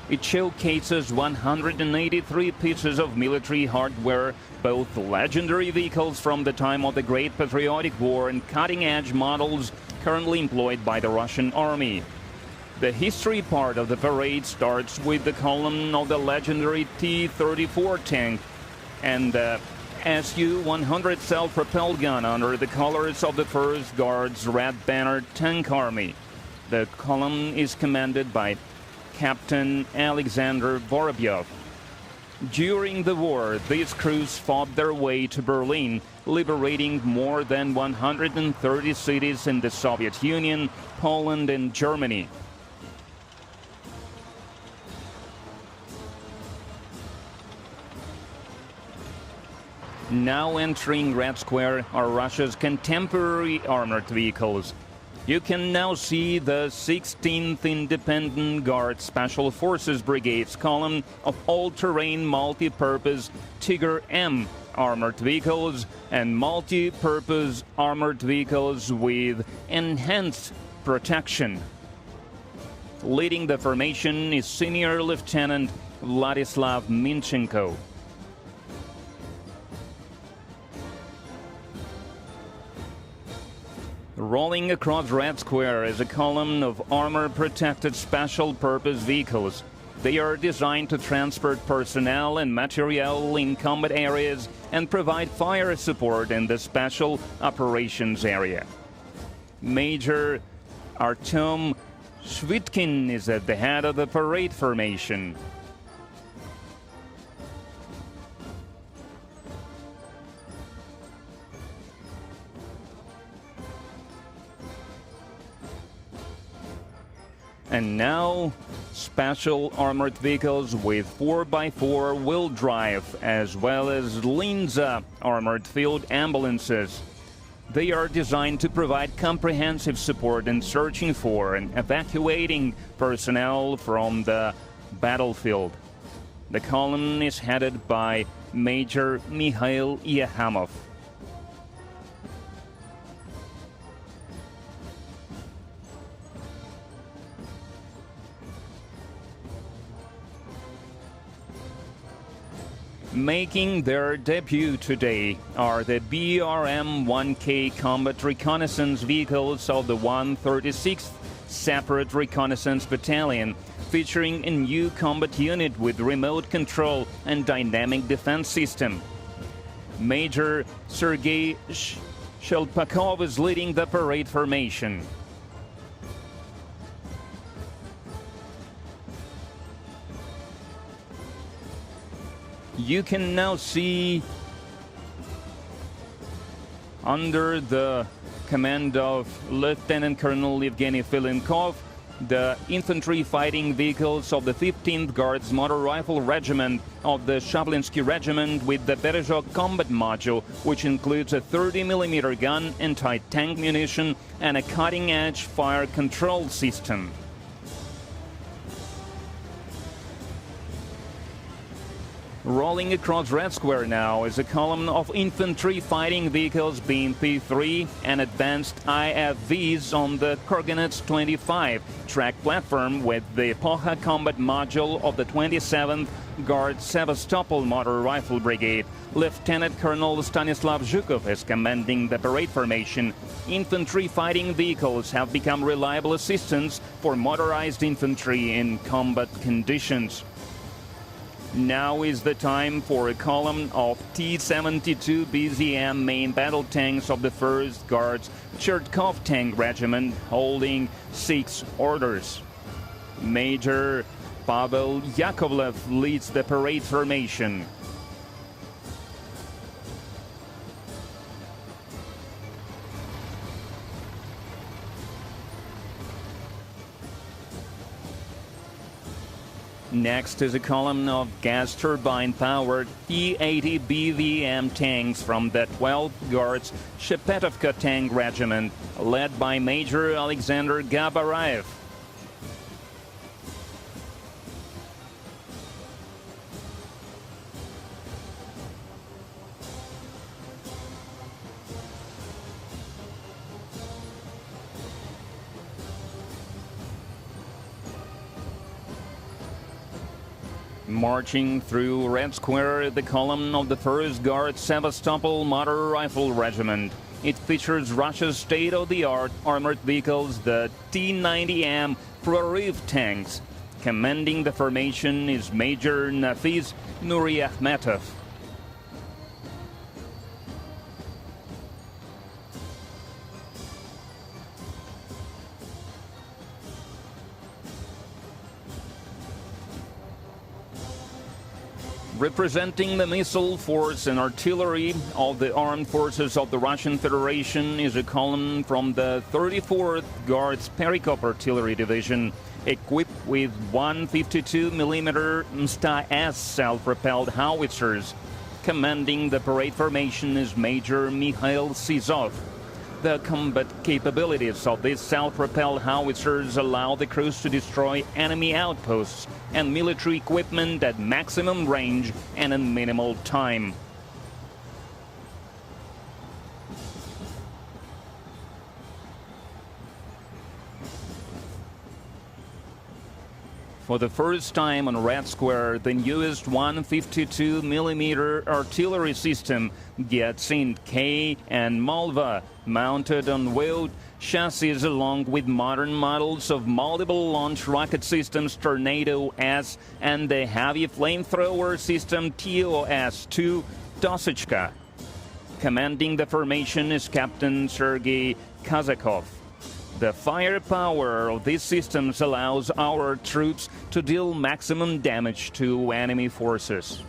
It showcases 183 pieces of military hardware, both legendary vehicles from the time of the Great Patriotic War and cutting-edge models currently employed by the Russian army. The history part of the parade starts with the column of the legendary T-34 tank and the Su-100 self-propelled gun under the colors of the 1st Guards Red Banner Tank Army. The column is commanded by Captain Alexander Vorobyov. During the war, these crews fought their way to Berlin, liberating more than 130 cities in the Soviet Union, Poland, and Germany. Now entering Red Square are Russia's contemporary armored vehicles. You can now see the 16th Independent Guard Special Forces Brigade's column of all-terrain multi-purpose Tiger M armored vehicles and multi-purpose armored vehicles with enhanced protection. Leading the formation is Senior Lieutenant Vladislav Minchenko. Rolling across Red Square is a column of armor-protected special-purpose vehicles. They are designed to transport personnel and materiel in combat areas and provide fire support in the special operations area. Major Artem Shvitkin is at the head of the parade formation. And now, special armored vehicles with 4x4 wheel drive, as well as Linza armored field ambulances. They are designed to provide comprehensive support in searching for and evacuating personnel from the battlefield. The column is headed by Major Mikhail Yahamov. Making their debut today are the BRM-1K combat reconnaissance vehicles of the 136th Separate Reconnaissance Battalion, featuring a new combat unit with remote control and dynamic defense system. Major Sergei Shelpakov is leading the parade formation. You can now see, under the command of Lieutenant Colonel Evgeny Filenkov, the infantry fighting vehicles of the 15th Guards Motor Rifle Regiment of the Shablinsky Regiment with the Berezhok combat module, which includes a 30mm gun, anti-tank munition, and a cutting-edge fire control system. Rolling across Red Square now is a column of infantry fighting vehicles BMP-3 and advanced IFVs on the Kurganets 25 track platform with the Poha combat module of the 27th Guard Sevastopol Motor Rifle Brigade. Lieutenant Colonel Stanislav Zhukov is commanding the parade formation. Infantry fighting vehicles have become reliable assistance for motorized infantry in combat conditions. Now is the time for a column of T-72 BZM main battle tanks of the 1st Guards Chertkov Tank Regiment, holding 6 orders. Major Pavel Yakovlev leads the parade formation. Next is a column of gas turbine-powered T-80 BVM tanks from the 12th Guards Shepetovka Tank Regiment, led by Major Alexander Gabarayev. Marching through Red Square, the column of the 1st Guard Sevastopol Motor Rifle Regiment. It features Russia's state-of-the-art armored vehicles, the T-90M Prorыв tanks. Commanding the formation is Major Nafiz Nuriahmetov. Representing the missile force and artillery of the armed forces of the Russian Federation is a column from the 34th Guards Perikop Artillery Division, equipped with 152mm Msta-S self-propelled howitzers. Commanding the parade formation is Major Mikhail Sizov. The combat capabilities of these self-propelled howitzers allow the crews to destroy enemy outposts and military equipment at maximum range and in minimal time. For the first time on Red Square, the newest 152mm artillery system, Gyatsint K and Malva, mounted on wheeled chassis along with modern models of multiple launch rocket systems Tornado S and the heavy flamethrower system TOS-2 Dosichka. Commanding the formation is Captain Sergei Kazakov. The firepower of these systems allows our troops to deal maximum damage to enemy forces.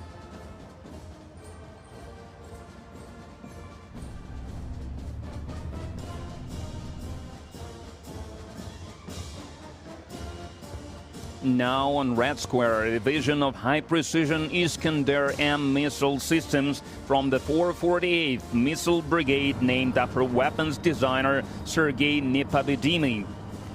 Now on Red Square, a division of high-precision Iskander-M missile systems from the 448th Missile Brigade, named after weapons designer Sergei Nepobedimy,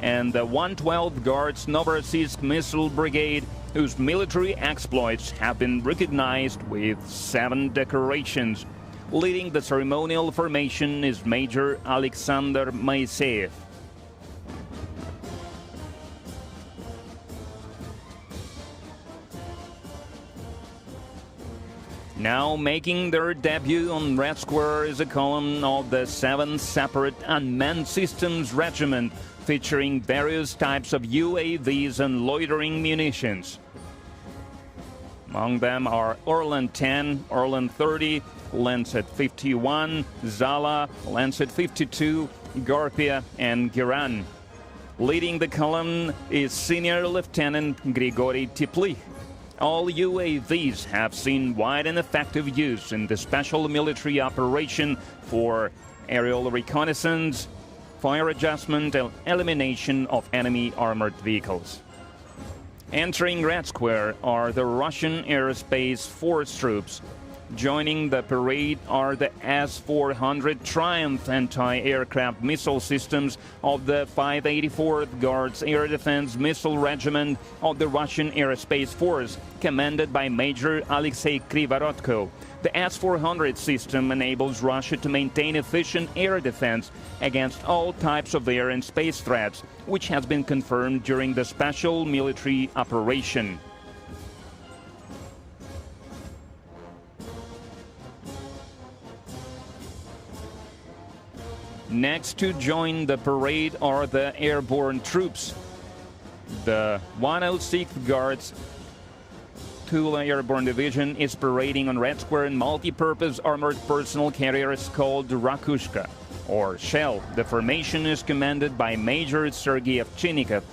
and the 112th Guards Novorossiysk Missile Brigade, whose military exploits have been recognized with 7 decorations. Leading the ceremonial formation is Major Alexander Moiseyev. Now making their debut on Red Square is a column of the 7th Separate Unmanned Systems Regiment, featuring various types of UAVs and loitering munitions. Among them are Orlan 10, Orlan 30, Lancet 51, Zala, Lancet 52, Garpia, and Giran. Leading the column is Senior Lieutenant Grigory Teplich. All UAVs have seen wide and effective use in the special military operation for aerial reconnaissance, fire adjustment, and elimination of enemy armored vehicles. Entering Red Square are the Russian Aerospace Force troops. Joining the parade are the S-400 Triumph anti-aircraft missile systems of the 584th Guards Air Defense Missile Regiment of the Russian Aerospace Force, commanded by Major Alexei Krivorotko. The S-400 system enables Russia to maintain efficient air defense against all types of air and space threats, which has been confirmed during the special military operation. Next to join the parade are the airborne troops. The 106th Guards Tula Airborne Division is parading on Red Square in multi-purpose armored personnel carriers called Rakushka, or Shell. The formation is commanded by Major Sergei Ovchinnikov.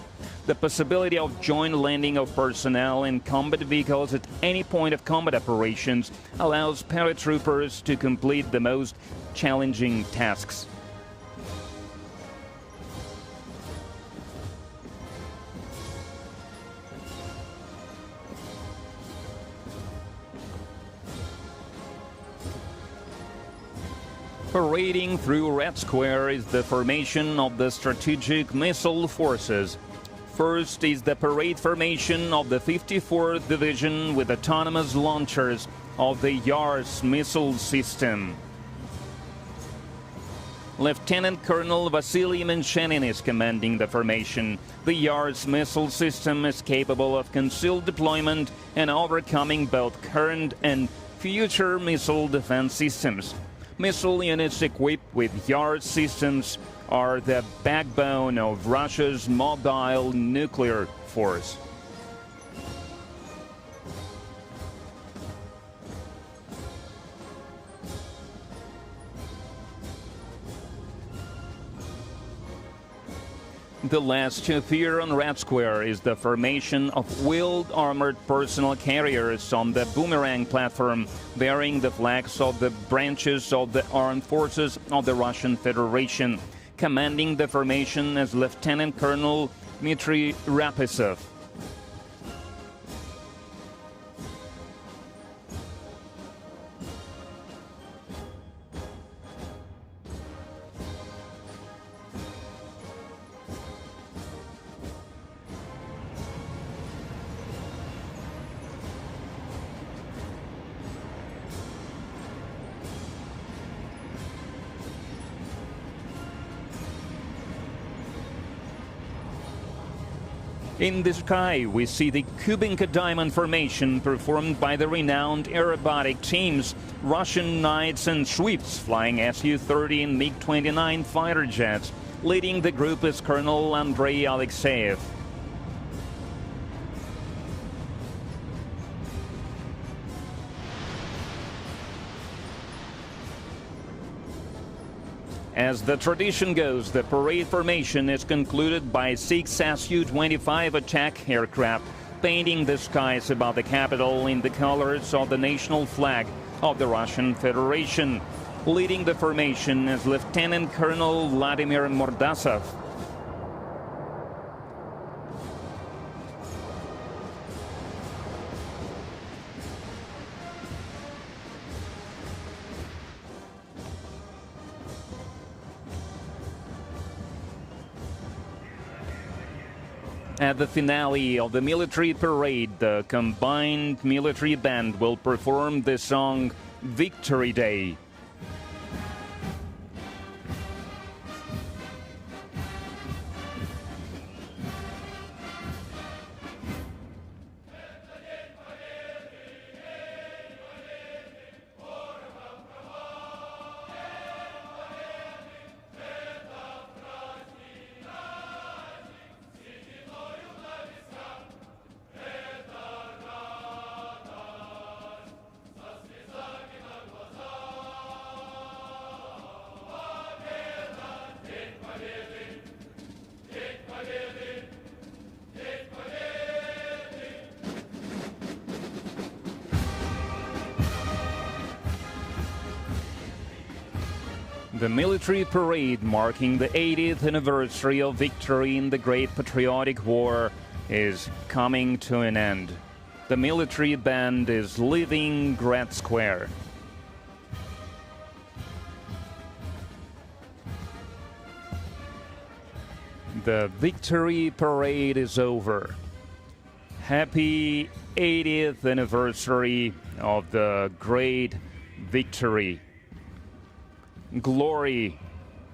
The possibility of joint landing of personnel and combat vehicles at any point of combat operations allows paratroopers to complete the most challenging tasks. Parading through Red Square is the formation of the Strategic Missile Forces. First is the parade formation of the 54th Division with autonomous launchers of the Yars missile system. Lieutenant Colonel Vasily Menchenin is commanding the formation. The Yars missile system is capable of concealed deployment and overcoming both current and future missile defense systems. Missile units equipped with Yars systems are the backbone of Russia's mobile nuclear force. The last to appear on Red Square is the formation of wheeled armored personal carriers on the Boomerang platform, bearing the flags of the branches of the armed forces of the Russian Federation. Commanding the formation as Lieutenant Colonel Dmitry Rapesov. In the sky, we see the Kubinka Diamond Formation performed by the renowned aerobatic teams, Russian Knights and Swifts flying Su-30 and MiG-29 fighter jets. Leading the group is Colonel Andrei Alexeyev. As the tradition goes, the parade formation is concluded by 6 Su-25 attack aircraft, painting the skies above the capital in the colors of the national flag of the Russian Federation. Leading the formation is Lieutenant Colonel Vladimir Mordasov. At the finale of the military parade, the combined military band will perform the song Victory Day. The military parade marking the 80th anniversary of victory in the Great Patriotic War is coming to an end. The military band is leaving Red Square. The victory parade is over. Happy 80th anniversary of the great victory. Glory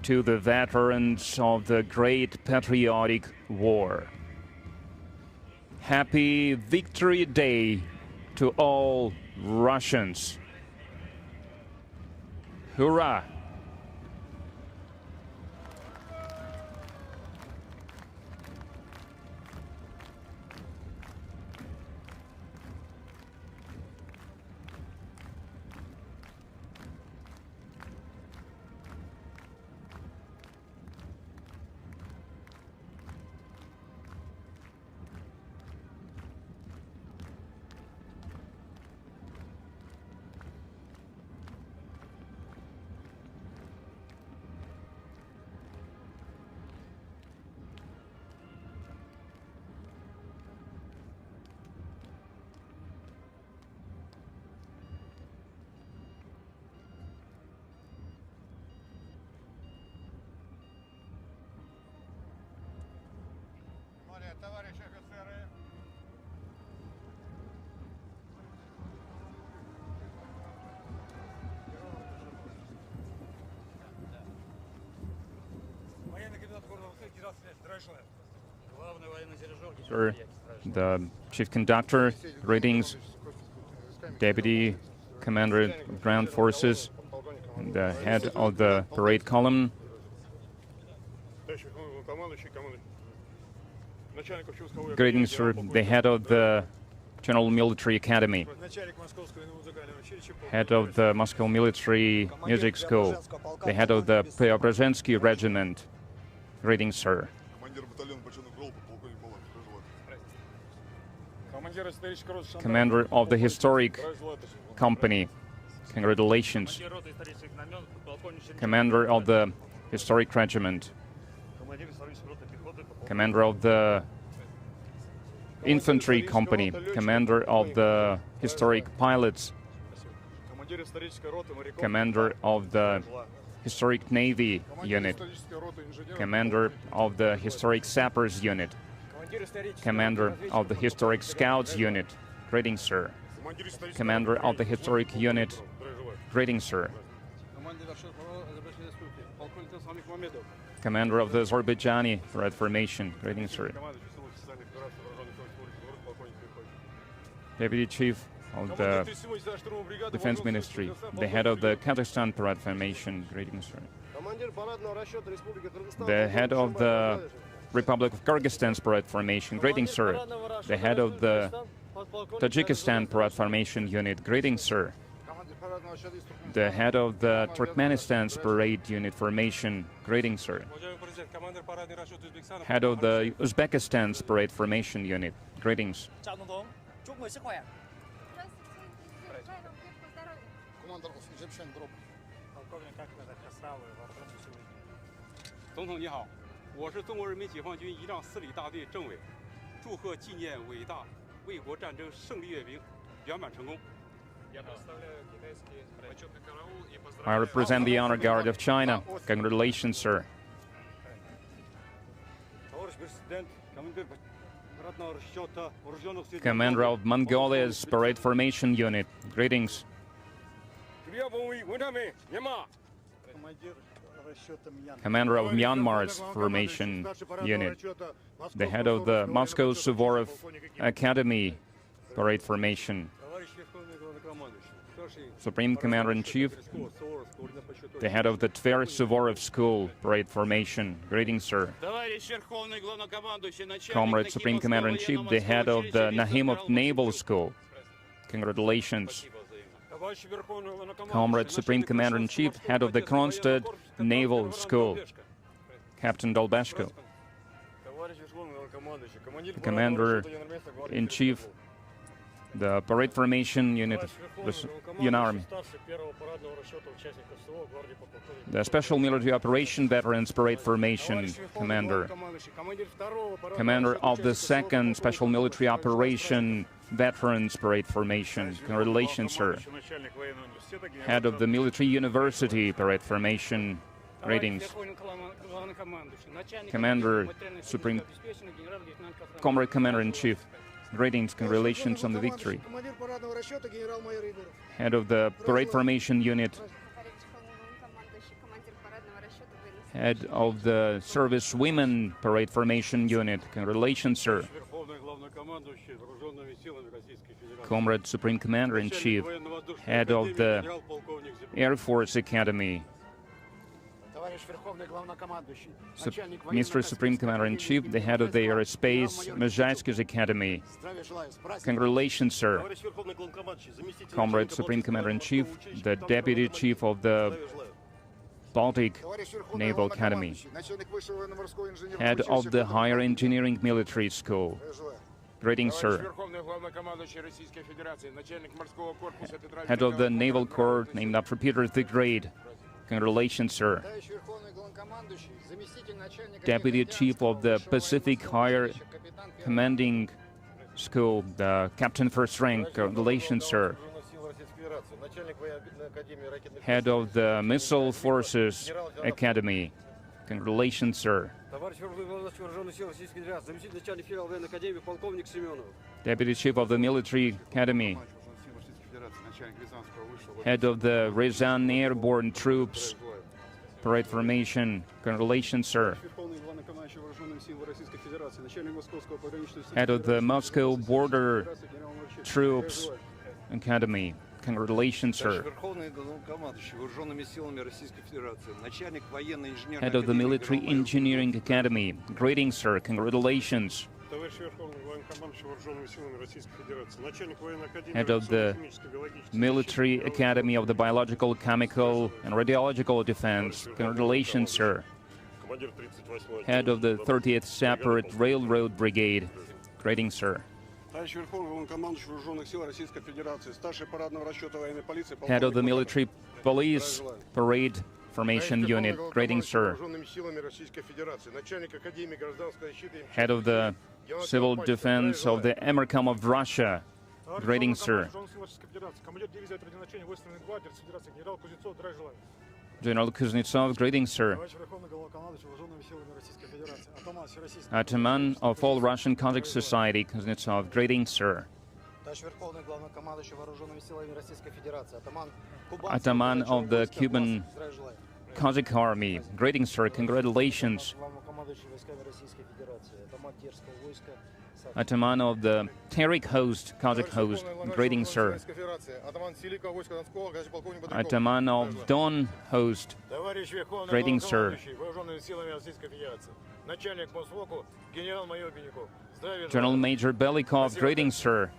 to the veterans of the Great Patriotic War. Happy Victory Day to all Russians. Hurrah! Sir, the chief conductor, greetings, deputy commander of ground forces, and the head of the parade column, greetings, sir, the head of the General Military Academy, head of the Moscow Military Music School, the head of the Preobrazhensky Regiment, greetings, sir. Commander of the Historic Company, congratulations. Commander of the Historic Regiment, Commander of the Infantry Company, Commander of the Historic Pilots, Commander of the Historic Navy Unit, Commander of the Historic Sappers Unit, Commander of the Historic Scouts Unit, greetings, sir. Commander of the Historic Unit, greetings, sir. Commander of the Azerbaijani Red Formation, greetings, sir. Deputy Chief of the Defense Ministry, the head of the Kazakhstan Parade Formation, greetings, sir. The head of the Republic of Kyrgyzstan's Parade Formation, greetings, sir. The head of the Tajikistan Parade Formation Unit, greetings, sir. The head of the Turkmenistan's Parade Unit Formation, greetings, sir. Head of the Uzbekistan's Parade Formation Unit, greetings. I represent the Honor Guard of China. Congratulations, sir. Commander of Mongolia's Parade Formation Unit, greetings. Commander of Myanmar's Formation Unit, the head of the Moscow Suvorov Academy Parade Formation, Supreme Commander-in-Chief, the head of the Tver Suvorov School Parade Formation, greetings, sir. Comrade Supreme Commander-in-Chief, the head of the Nahimov Naval School, congratulations. Comrade Supreme Commander-in-Chief, head of the Kronstadt Naval School, Captain Dolbashko. Commander-in-Chief, the Parade Formation Unit of the Union Army. The Special Military Operation Veterans Parade Formation Commander. Commander of the 2nd Special Military Operation Veterans Parade Formation. Congratulations, sir. Head of the Military University Parade Formation. Greetings. Commander, Supreme Comrade Commander-in-Chief. Greetings, congratulations on the victory. Head of the Parade Formation Unit. Head of the Service Women Parade Formation Unit. Congratulations, sir. Comrade Supreme Commander-in-Chief. Head of the Air Force Academy. Mr. Supreme Commander-in-Chief, the head of the Aerospace Mezhaysky's Academy. Congratulations, sir. Comrade Supreme Commander-in-Chief, the Deputy Chief of the Baltic Naval Academy. Head of the Higher Engineering Military School. Greetings, sir. Head of the Naval Corps, named after Peter the Great. Congratulations, sir. Deputy Chief of the Pacific Higher Commanding School, the Captain First Rank. Congratulations, sir. Head of the Missile Forces Academy. Congratulations, sir. Deputy Chief of the Military Academy, Head of the Ryazan Airborne Troops, Parade Formation. Congratulations, sir. Head of the Moscow Border Troops Academy. Congratulations, sir. Head of the Military Engineering Academy. Greetings, sir. Congratulations. Head of the Military Academy of the Biological, Chemical, and Radiological Defense. Congratulations, sir. Head of the 30th Separate Railroad Brigade. Greetings, sir. Head of the Military Police Parade Formation Unit. Greetings, sir. Head of the Civil Defense of the Emirkam of Russia. Greetings, sir. General Kuznetsov, greetings, sir. Ataman of all Russian Kazakh society, Kuznetsov, greetings, sir. Ataman of the Cuban Kazakh army, greetings, sir. Congratulations. Ataman of the Terik host, Kazakh host, greetings, sir. Ataman of Don host, greetings, sir. General Major Belikov, greetings, sir.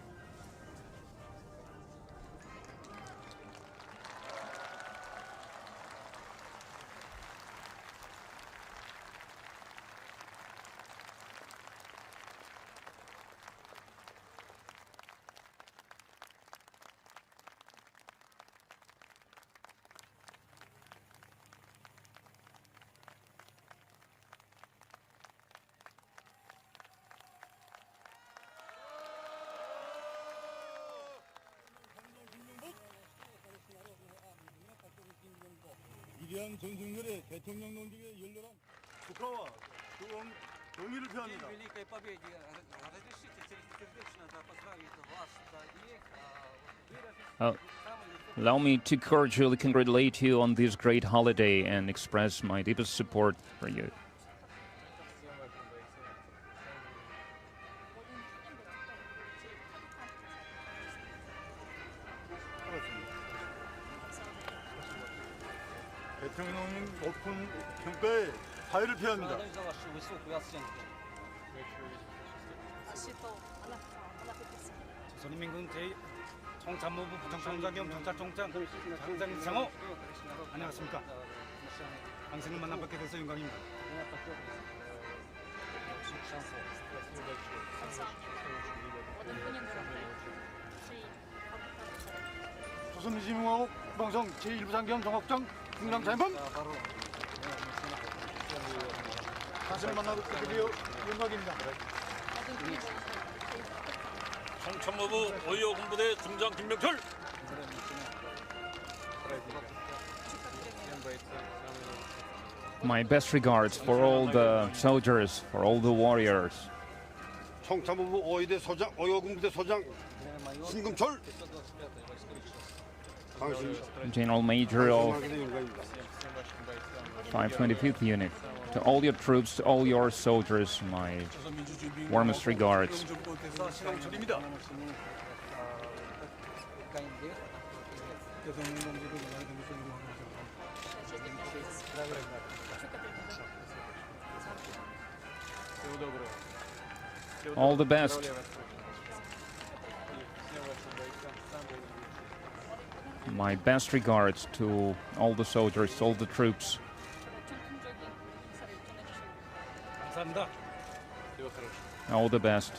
위대한 전승들의 대통령 농직에 열렬한 축하와 경의를 표합니다. Allow me to cordially congratulate you on this great holiday and express my deepest support for you. 대통령님 높은 평가에 사의를 표합니다. 조선인민군 제 총참모부 부총장장 겸 경찰총장 장장 이상호, 안녕하십니까. 당신을 만나뵙게 돼서 영광입니다. 조선민주공화국 방송 제1부장경 정학장 중장장군 당신을 만나뵙게 되어 영광입니다. 총참모부 의료군부대 중장 김명철. My best regards for all the soldiers, for all the warriors. 총참모부 5위대 소장, 의료군부대 소장 신금철. General Major of 525th Unit. To all your troops, to all your soldiers, my warmest regards. All the best. My best regards to all the soldiers, all the troops. All the best.